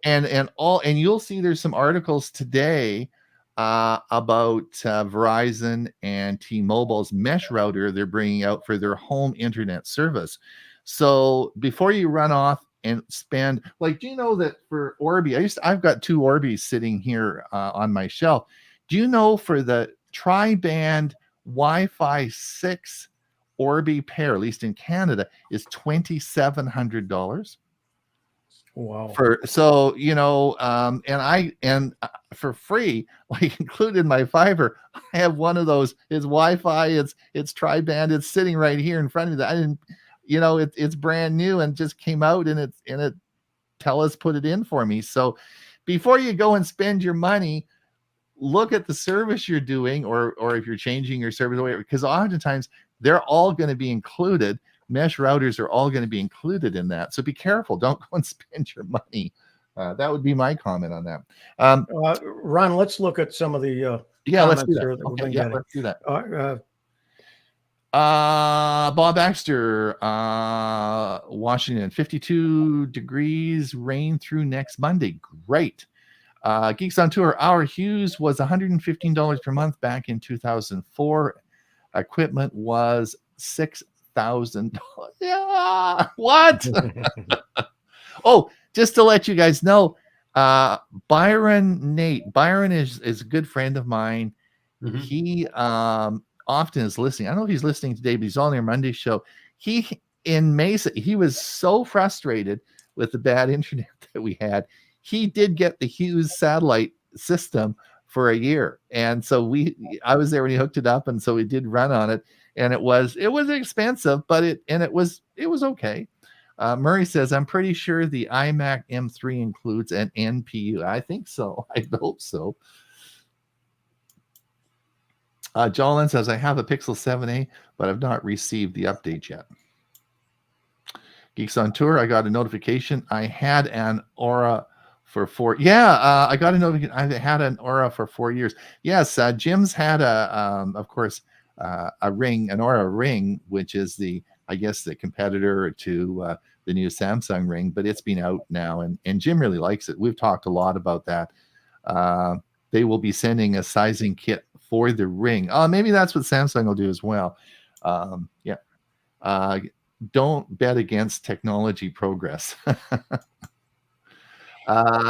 Speaker 2: and you'll see there's some articles today about Verizon and T-Mobile's mesh router they're bringing out for their home internet service. So before you run off and spend, like, do you know that for Orbi, I've got 2 Orbis sitting here on my shelf. Do you know for the tri-band Wi-Fi 6 Orbi pair, at least in Canada, is $2,700?
Speaker 3: Wow.
Speaker 2: For free, like included my fiber, I have one of those. It's Wi-Fi, it's tri-band, it's sitting right here in front of me. I didn't, it's brand new and just came out, and it TELUS put it in for me. So before you go and spend your money, look at the service you're doing, or if you're changing your service away, because oftentimes they're all going to be included. Mesh routers are all going to be included in that. So be careful. Don't go and spend your money. That would be my comment on that.
Speaker 3: Ron, let's look at some of the
Speaker 2: let's do that.
Speaker 3: Let's
Speaker 2: do that. Bob Baxter, Washington, 52 degrees, rain through next Monday. Great. Geeks on Tour, our Hughes was $115 per month back in 2004. Equipment was $6,000. Yeah, what? Oh, just to let you guys know, Byron is a good friend of mine. Mm-hmm. He often is listening. I don't know if he's listening today, but he's on their Monday show. In Mesa, he was so frustrated with the bad internet that we had. He did get the Hughes satellite system for a year, and so I was there when he hooked it up, and so we did run on it. And it was expensive, but it was okay. Murray says, I'm pretty sure the iMac M3 includes an NPU. I think so. I hope so. Jolin says, I have a Pixel 7a, but I've not received the update yet. Geeks on Tour, I got a notification. I had an Aura for 4. Yeah, I got a notification. I had an Aura for 4 years. Yes, Jim's had of course, a Ring, an Aura Ring, which is the competitor to the new Samsung Ring, but it's been out now, and Jim really likes it. We've talked a lot about that. They will be sending a sizing kit for the Ring. Maybe that's what Samsung will do as well. Don't bet against technology progress.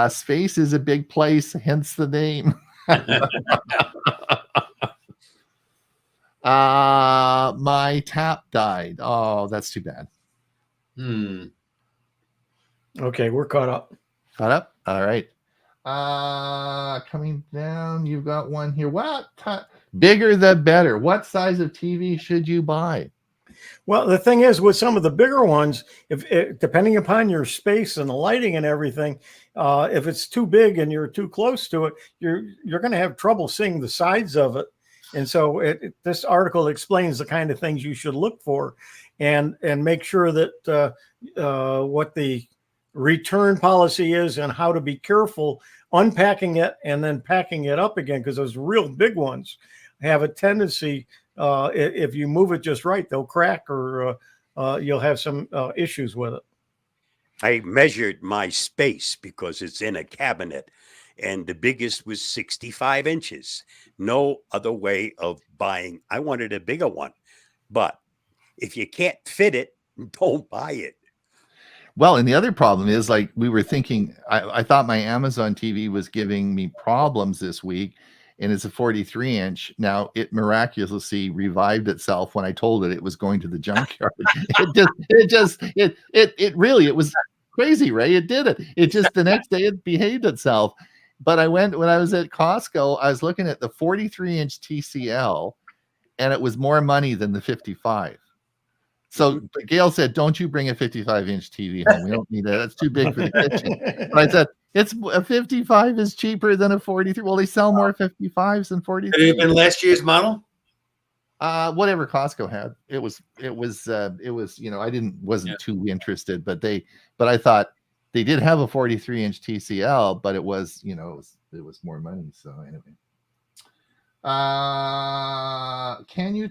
Speaker 2: Space is a big place, hence the name. My tap died. Oh, that's too bad.
Speaker 3: Okay, we're caught up.
Speaker 2: Caught up? All right. Coming down, you've got one here. What? Bigger the better. What size of TV should you buy?
Speaker 3: Well, the thing is, with some of the bigger ones, if depending upon your space and the lighting and everything, if it's too big and you're too close to it, you're going to have trouble seeing the sides of it. And so this article explains the kind of things you should look for, and make sure that what the return policy is and how to be careful unpacking it and then packing it up again, because those real big ones have a tendency, if you move it just right, they'll crack, or you'll have some issues with it.
Speaker 4: I measured my space because it's in a cabinet, and the biggest was 65 inches. No other way of buying. I wanted a bigger one, but if you can't fit it, don't buy it.
Speaker 2: Well, and the other problem is, like, we were thinking, I thought my Amazon TV was giving me problems this week, and it's a 43-inch. Now, it miraculously revived itself when I told it was going to the junkyard. It really was crazy, Ray. It did it. It just, the next day it behaved itself. But when I was at Costco, I was looking at the 43-inch TCL, and it was more money than the 55. So Gail said, don't you bring a 55-inch TV home. We don't need that. That's too big for the kitchen. But I said, it's a 55 is cheaper than a 43. Well, they sell more 55s than 43s.
Speaker 5: Had it been last year's model?
Speaker 2: Whatever Costco had. It was, I wasn't too interested, but I thought they did have a 43-inch TCL, but it was, it was more money. So anyway. Can you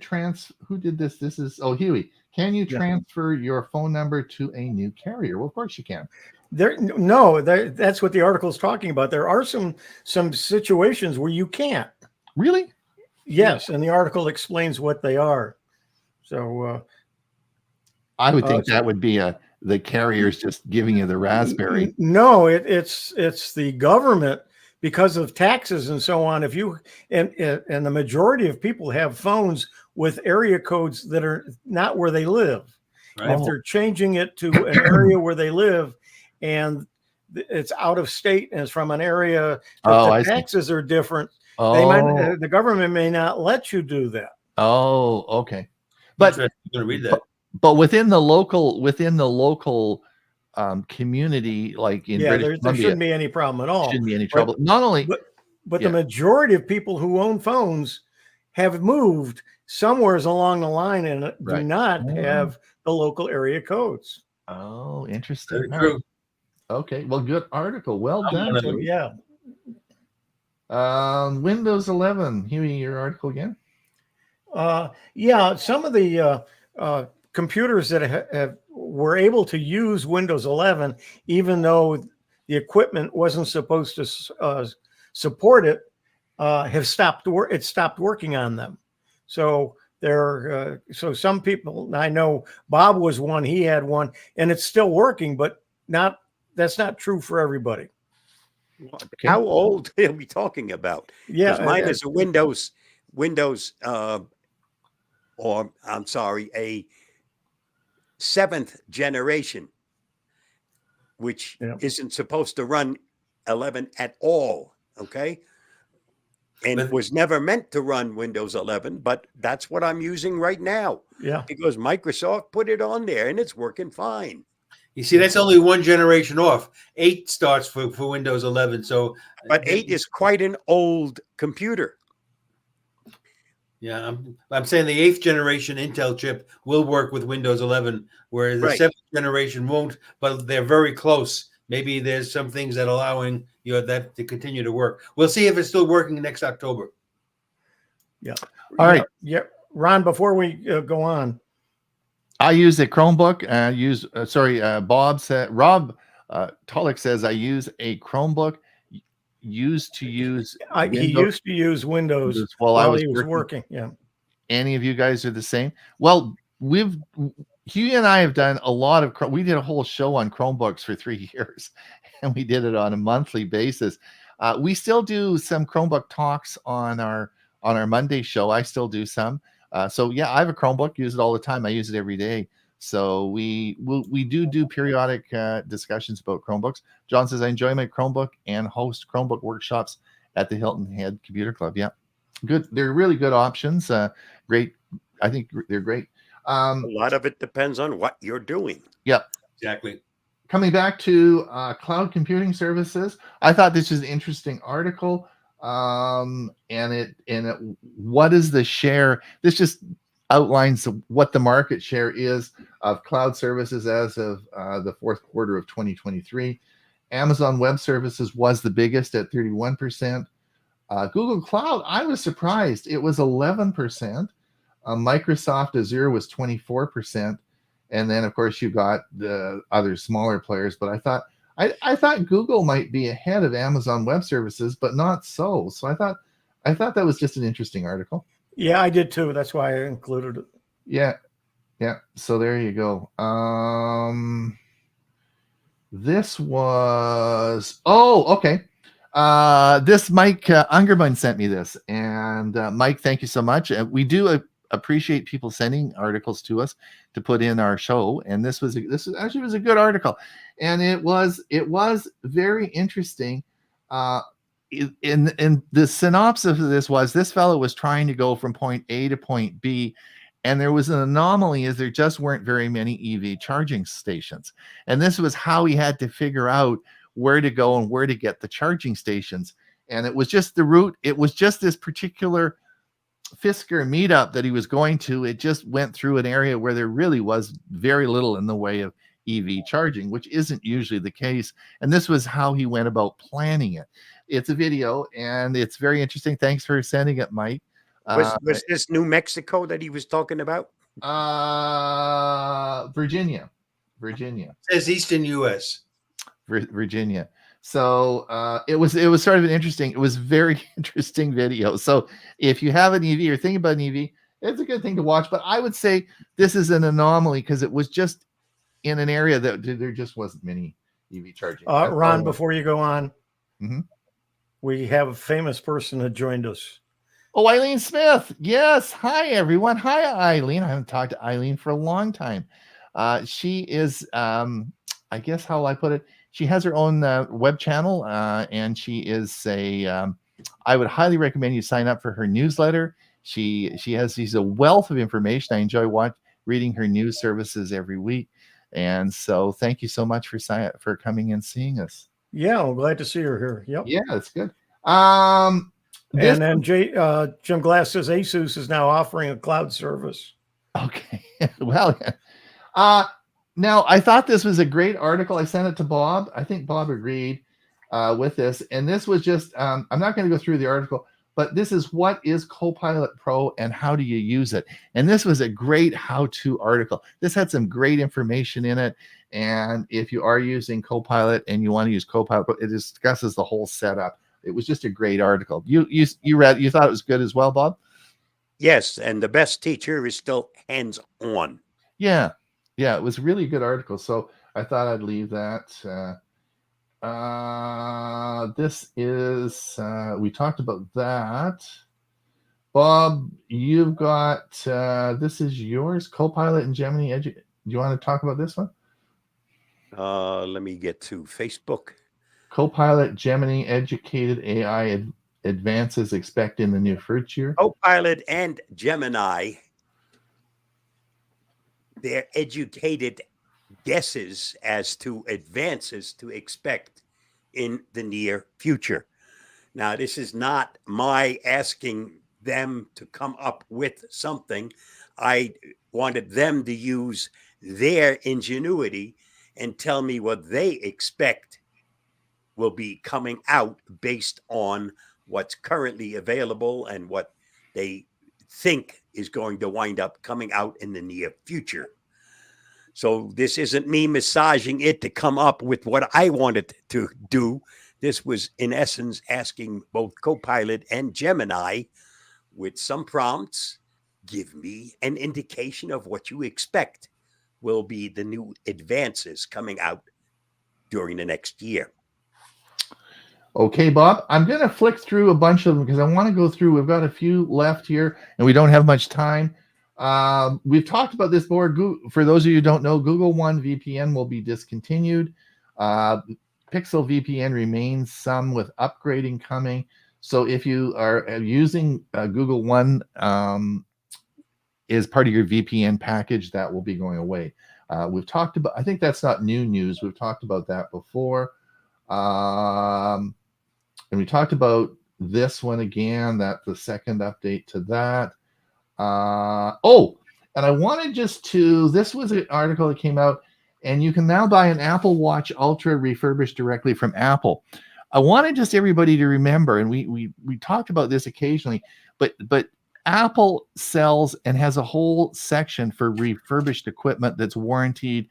Speaker 2: who did this? This is, Huey. Can you transfer your phone number to a new carrier? Well, of course you can.
Speaker 3: That's what the article is talking about. There are some situations where you can't.
Speaker 2: Really?
Speaker 3: Yes, and the article explains what they are. So
Speaker 2: I would think that would be the carrier's just giving you the raspberry.
Speaker 3: No, it's the government, because of taxes and so on. If you and the majority of people have phones with area codes that are not where they live. Right. If they're changing it to an area where they live, and it's out of state and it's from an area that the taxes are different, the government may not let you do that.
Speaker 2: Oh, okay. But
Speaker 5: I'm going to read that.
Speaker 2: But within the local community, like in British
Speaker 3: there
Speaker 2: Columbia,
Speaker 3: shouldn't be any problem at all.
Speaker 2: Shouldn't be any trouble. Not only,
Speaker 3: but the majority of people who own phones have moved somewhere along the line and do not have the local area codes.
Speaker 2: Oh, interesting.
Speaker 5: Very true.
Speaker 2: Okay, well, good article. Well done.
Speaker 3: Yeah.
Speaker 2: Windows 11. Huey, your article again?
Speaker 3: Some of the computers that were able to use Windows 11, even though the equipment wasn't supposed to support it, have stopped. It stopped working on them. So so some people, I know Bob was one. He had one, and it's still working, but that's not true for everybody.
Speaker 4: Okay. How old are we talking about?
Speaker 3: Yeah,
Speaker 4: mine is a Windows, or I'm sorry, a 7th generation, which isn't supposed to run 11 at all. Okay. And it was never meant to run Windows 11, but that's what I'm using right now.
Speaker 3: Yeah.
Speaker 4: Because Microsoft put it on there and it's working fine.
Speaker 5: You see, that's only one generation off. 8 starts for Windows 11. So,
Speaker 4: but 8 is quite an old computer.
Speaker 5: Yeah, I'm saying the 8th generation Intel chip will work with Windows 11, whereas the 7th generation won't. But they're very close. Maybe there's some things that allowing that to continue to work. We'll see if it's still working next October.
Speaker 3: Yeah.
Speaker 2: All right.
Speaker 3: Yeah, Ron. Before we go on,
Speaker 2: I use a Chromebook. Bob said. Rob Tulloch says I use a Chromebook. He used to use
Speaker 3: Windows while he was working. Yeah.
Speaker 2: Any of you guys are the same? Well, Hugh and I have done a lot of. We did a whole show on Chromebooks for 3 years, and we did it on a monthly basis. We still do some Chromebook talks on our Monday show. I still do some. So yeah, I have a Chromebook. Use it all the time. I use it every day. So we do periodic discussions about Chromebooks. John says I enjoy my Chromebook and host Chromebook workshops at the Hilton Head Computer Club. Yeah, good. They're really good options. Great. I think they're great.
Speaker 4: A lot of it depends on what you're doing.
Speaker 2: Yep.
Speaker 5: Exactly.
Speaker 2: Coming back to cloud computing services, I thought this was an interesting article. What is the share? This just outlines what the market share is of cloud services as of the fourth quarter of 2023. Amazon Web Services was the biggest at 31%. Google Cloud, I was surprised. It was 11%. Microsoft Azure was 24%. And then, of course, you got the other smaller players. But I thought Google might be ahead of Amazon Web Services, but not so. So I thought that was just an interesting article.
Speaker 3: Yeah, I did too. That's why I included it.
Speaker 2: Yeah. So there you go. This was okay. This Mike Ungerman sent me this, and Mike, thank you so much. We do appreciate people sending articles to us to put in our show, and this actually was a good article, and it was very interesting. In the synopsis of this fellow was trying to go from point A to point B, and there was an anomaly as there just weren't very many EV charging stations, and this was how he had to figure out where to go and where to get the charging stations. And it was just the route. It was just this particular Fisker meetup that he was going to. It just went through an area where there really was very little in the way of EV charging, which isn't usually the case. And this was how he went about planning it. It's a video and it's very interesting. Thanks for sending it, Mike.
Speaker 4: Was this New Mexico that he was talking about?
Speaker 2: Virginia.
Speaker 5: It says Eastern U.S.
Speaker 2: Virginia. So it was sort of it was very interesting video. So if you have an EV or think about an EV, it's a good thing to watch. But I would say this is an anomaly because it was just in an area that there just wasn't many EV charging.
Speaker 3: Ron, before you go on,
Speaker 2: mm-hmm.
Speaker 3: We have a famous person that joined us.
Speaker 2: Oh, Eileen Smith. Yes. Hi, everyone. Hi, Eileen. I haven't talked to Eileen for a long time. She is, I guess how I put it, she has her own web channel, and she is I would highly recommend you sign up for her newsletter. She's a wealth of information. I enjoy reading her news services every week. And so thank you so much for coming and seeing us.
Speaker 3: Yeah, I'm glad to see her here. Yep.
Speaker 2: Yeah, that's good.
Speaker 3: And then Jim Glass says ASUS is now offering a cloud service.
Speaker 2: Okay. Well, now I thought this was a great article. I sent it to Bob. I think Bob agreed with this. And this was just, I'm not going to go through the article, but this is what is Copilot Pro and how do you use it? And this was a great how-to article. This had some great information in it. And if you are using Copilot and you want to use Copilot Pro, it discusses the whole setup. It was just a great article. You read, you thought it was good as well, Bob?
Speaker 4: Yes, and the best teacher is still hands-on.
Speaker 2: Yeah, it was a really good article. So I thought I'd leave that. This is, we talked about that. Bob, you've got, this is yours, Copilot and Gemini. Do you want to talk about this one?
Speaker 4: Let me get to Facebook.
Speaker 2: Copilot, Gemini, educated AI advances expect in the near future.
Speaker 4: Copilot and Gemini, they're educated guesses as to advances to expect in the near future. Now, this is not my asking them to come up with something. I wanted them to use their ingenuity and tell me what they expect will be coming out based on what's currently available and what they think is going to wind up coming out in the near future. So this isn't me massaging it to come up with what I wanted to do. This was, in essence, asking both Copilot and Gemini with some prompts, give me an indication of what you expect will be the new advances coming out during the next year.
Speaker 2: Okay, Bob, I'm going to flick through a bunch of them because I want to go through. We've got a few left here and we don't have much time. We've talked about this board. For those of you who don't know, Google One VPN will be discontinued. Pixel VPN remains, some with upgrading coming. So if you are using Google One is part of your VPN package, that will be going away. We've talked about, I think that's not new news. We've talked about that before. And we talked about this one again, that the second update to that. And I wanted just to, this was an article that came out, and you can now buy an Apple Watch Ultra refurbished directly from Apple. I wanted just everybody to remember, and we talked about this occasionally, but Apple sells and has a whole section for refurbished equipment that's warranted,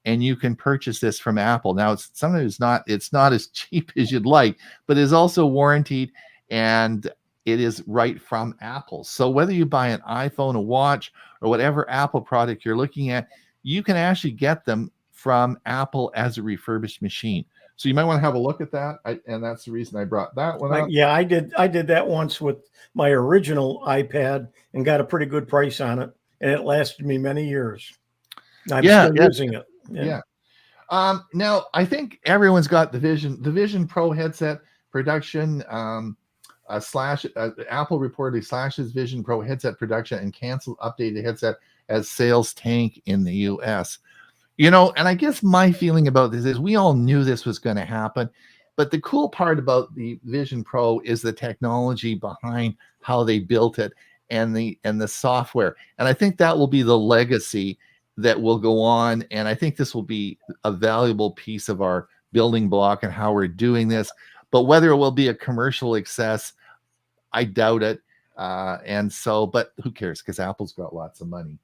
Speaker 2: and you can purchase this from Apple. Now, it's not as cheap as you'd like, but is also warranted, and it is right from Apple. So whether you buy an iPhone, a watch, or whatever Apple product you're looking at, you can actually get them from Apple as a refurbished machine. So you might want to have a look at that, and that's the reason I brought that one up.
Speaker 3: Yeah, I did that once with my original iPad and got a pretty good price on it, and it lasted me many years. I'm still using it.
Speaker 2: Yeah. Now I think everyone's got the Vision Pro headset production. Apple reportedly slashes Vision Pro headset production and canceled updated headset as sales tank in the US. And I guess my feeling about this is we all knew this was going to happen, but the cool part about the Vision Pro is the technology behind how they built it and the software. And I think that will be the legacy that will go on. And I think this will be a valuable piece of our building block and how we're doing this. But whether it will be a commercial success, I doubt it. But who cares? Because Apple's got lots of money.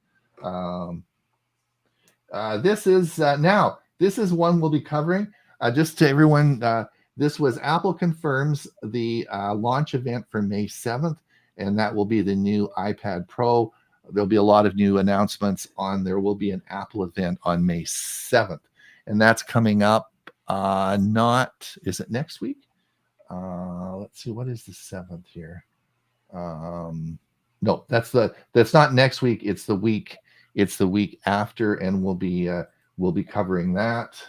Speaker 2: This is one we'll be covering. Just to everyone, this was Apple confirms the launch event for May 7th, and that will be the new iPad Pro. There'll be a lot of new announcements there will be an Apple event on May 7th, and that's coming up. Is it next week? Let's see, what is the 7th here? No, that's not next week. It's the week after, and we'll be covering that.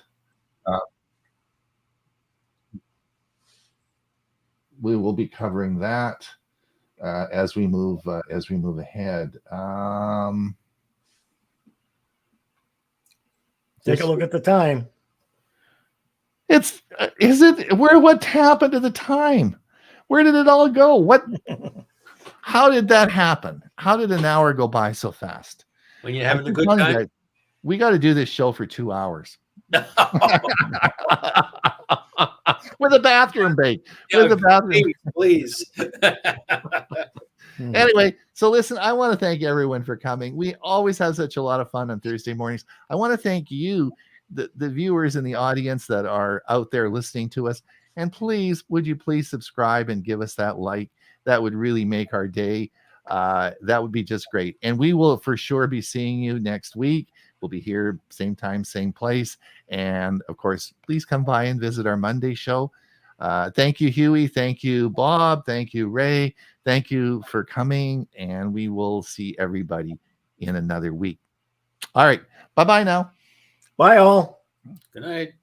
Speaker 2: We will be covering that as we move ahead.
Speaker 3: Take a look at the time.
Speaker 2: What happened to the time? Where did it all go? How did that happen? How did an hour go by so fast?
Speaker 5: When you're having a good time.
Speaker 2: We got to do this show for 2 hours. With a bathroom break.
Speaker 5: Please.
Speaker 2: Anyway, so listen, I want to thank everyone for coming. We always have such a lot of fun on Thursday mornings. I want to thank you, the viewers in the audience that are out there listening to us. And please, would you please subscribe and give us that like? That would really make our day. That would be just great. And we will for sure be seeing you next week. We'll be here same time, same place. And of course, please come by and visit our Monday show. Thank you, Huey. Thank you, Bob. Thank you, Ray. Thank you for coming. And we will see everybody in another week. All right. Bye-bye now.
Speaker 3: Bye all.
Speaker 5: Good night.